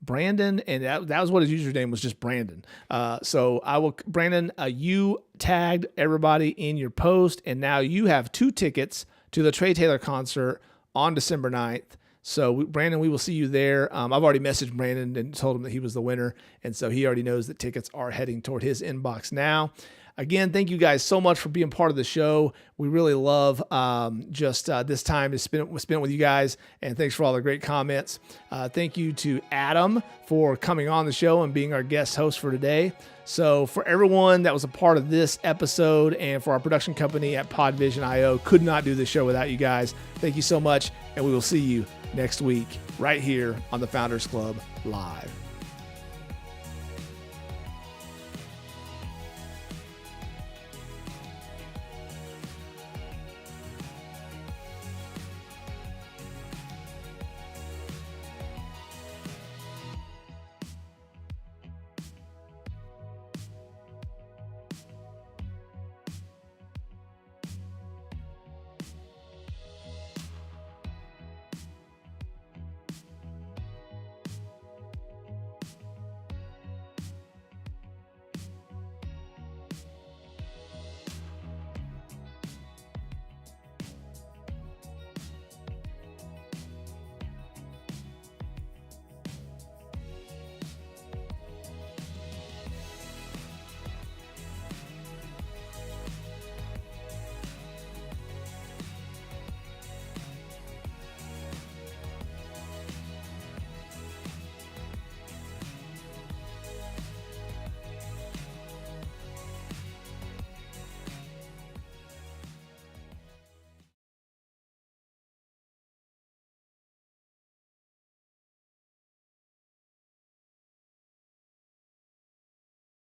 and that was what his username was, just Brandon. Brandon, you tagged everybody in your post, and now you have 2 tickets to the Trey Taylor concert on December 9th. So, Brandon, we will see you there. I've already messaged Brandon and told him that he was the winner, and so he already knows that tickets are heading toward his inbox now. Again, thank you guys so much for being part of the show. We really love this time to spend with you guys, and thanks for all the great comments. Thank you to Adam for coming on the show and being our guest host for today. So for everyone that was a part of this episode, and for our production company at Podvision.io, could not do this show without you guys. Thank you so much, and we will see you next week right here on the Founders Club Live.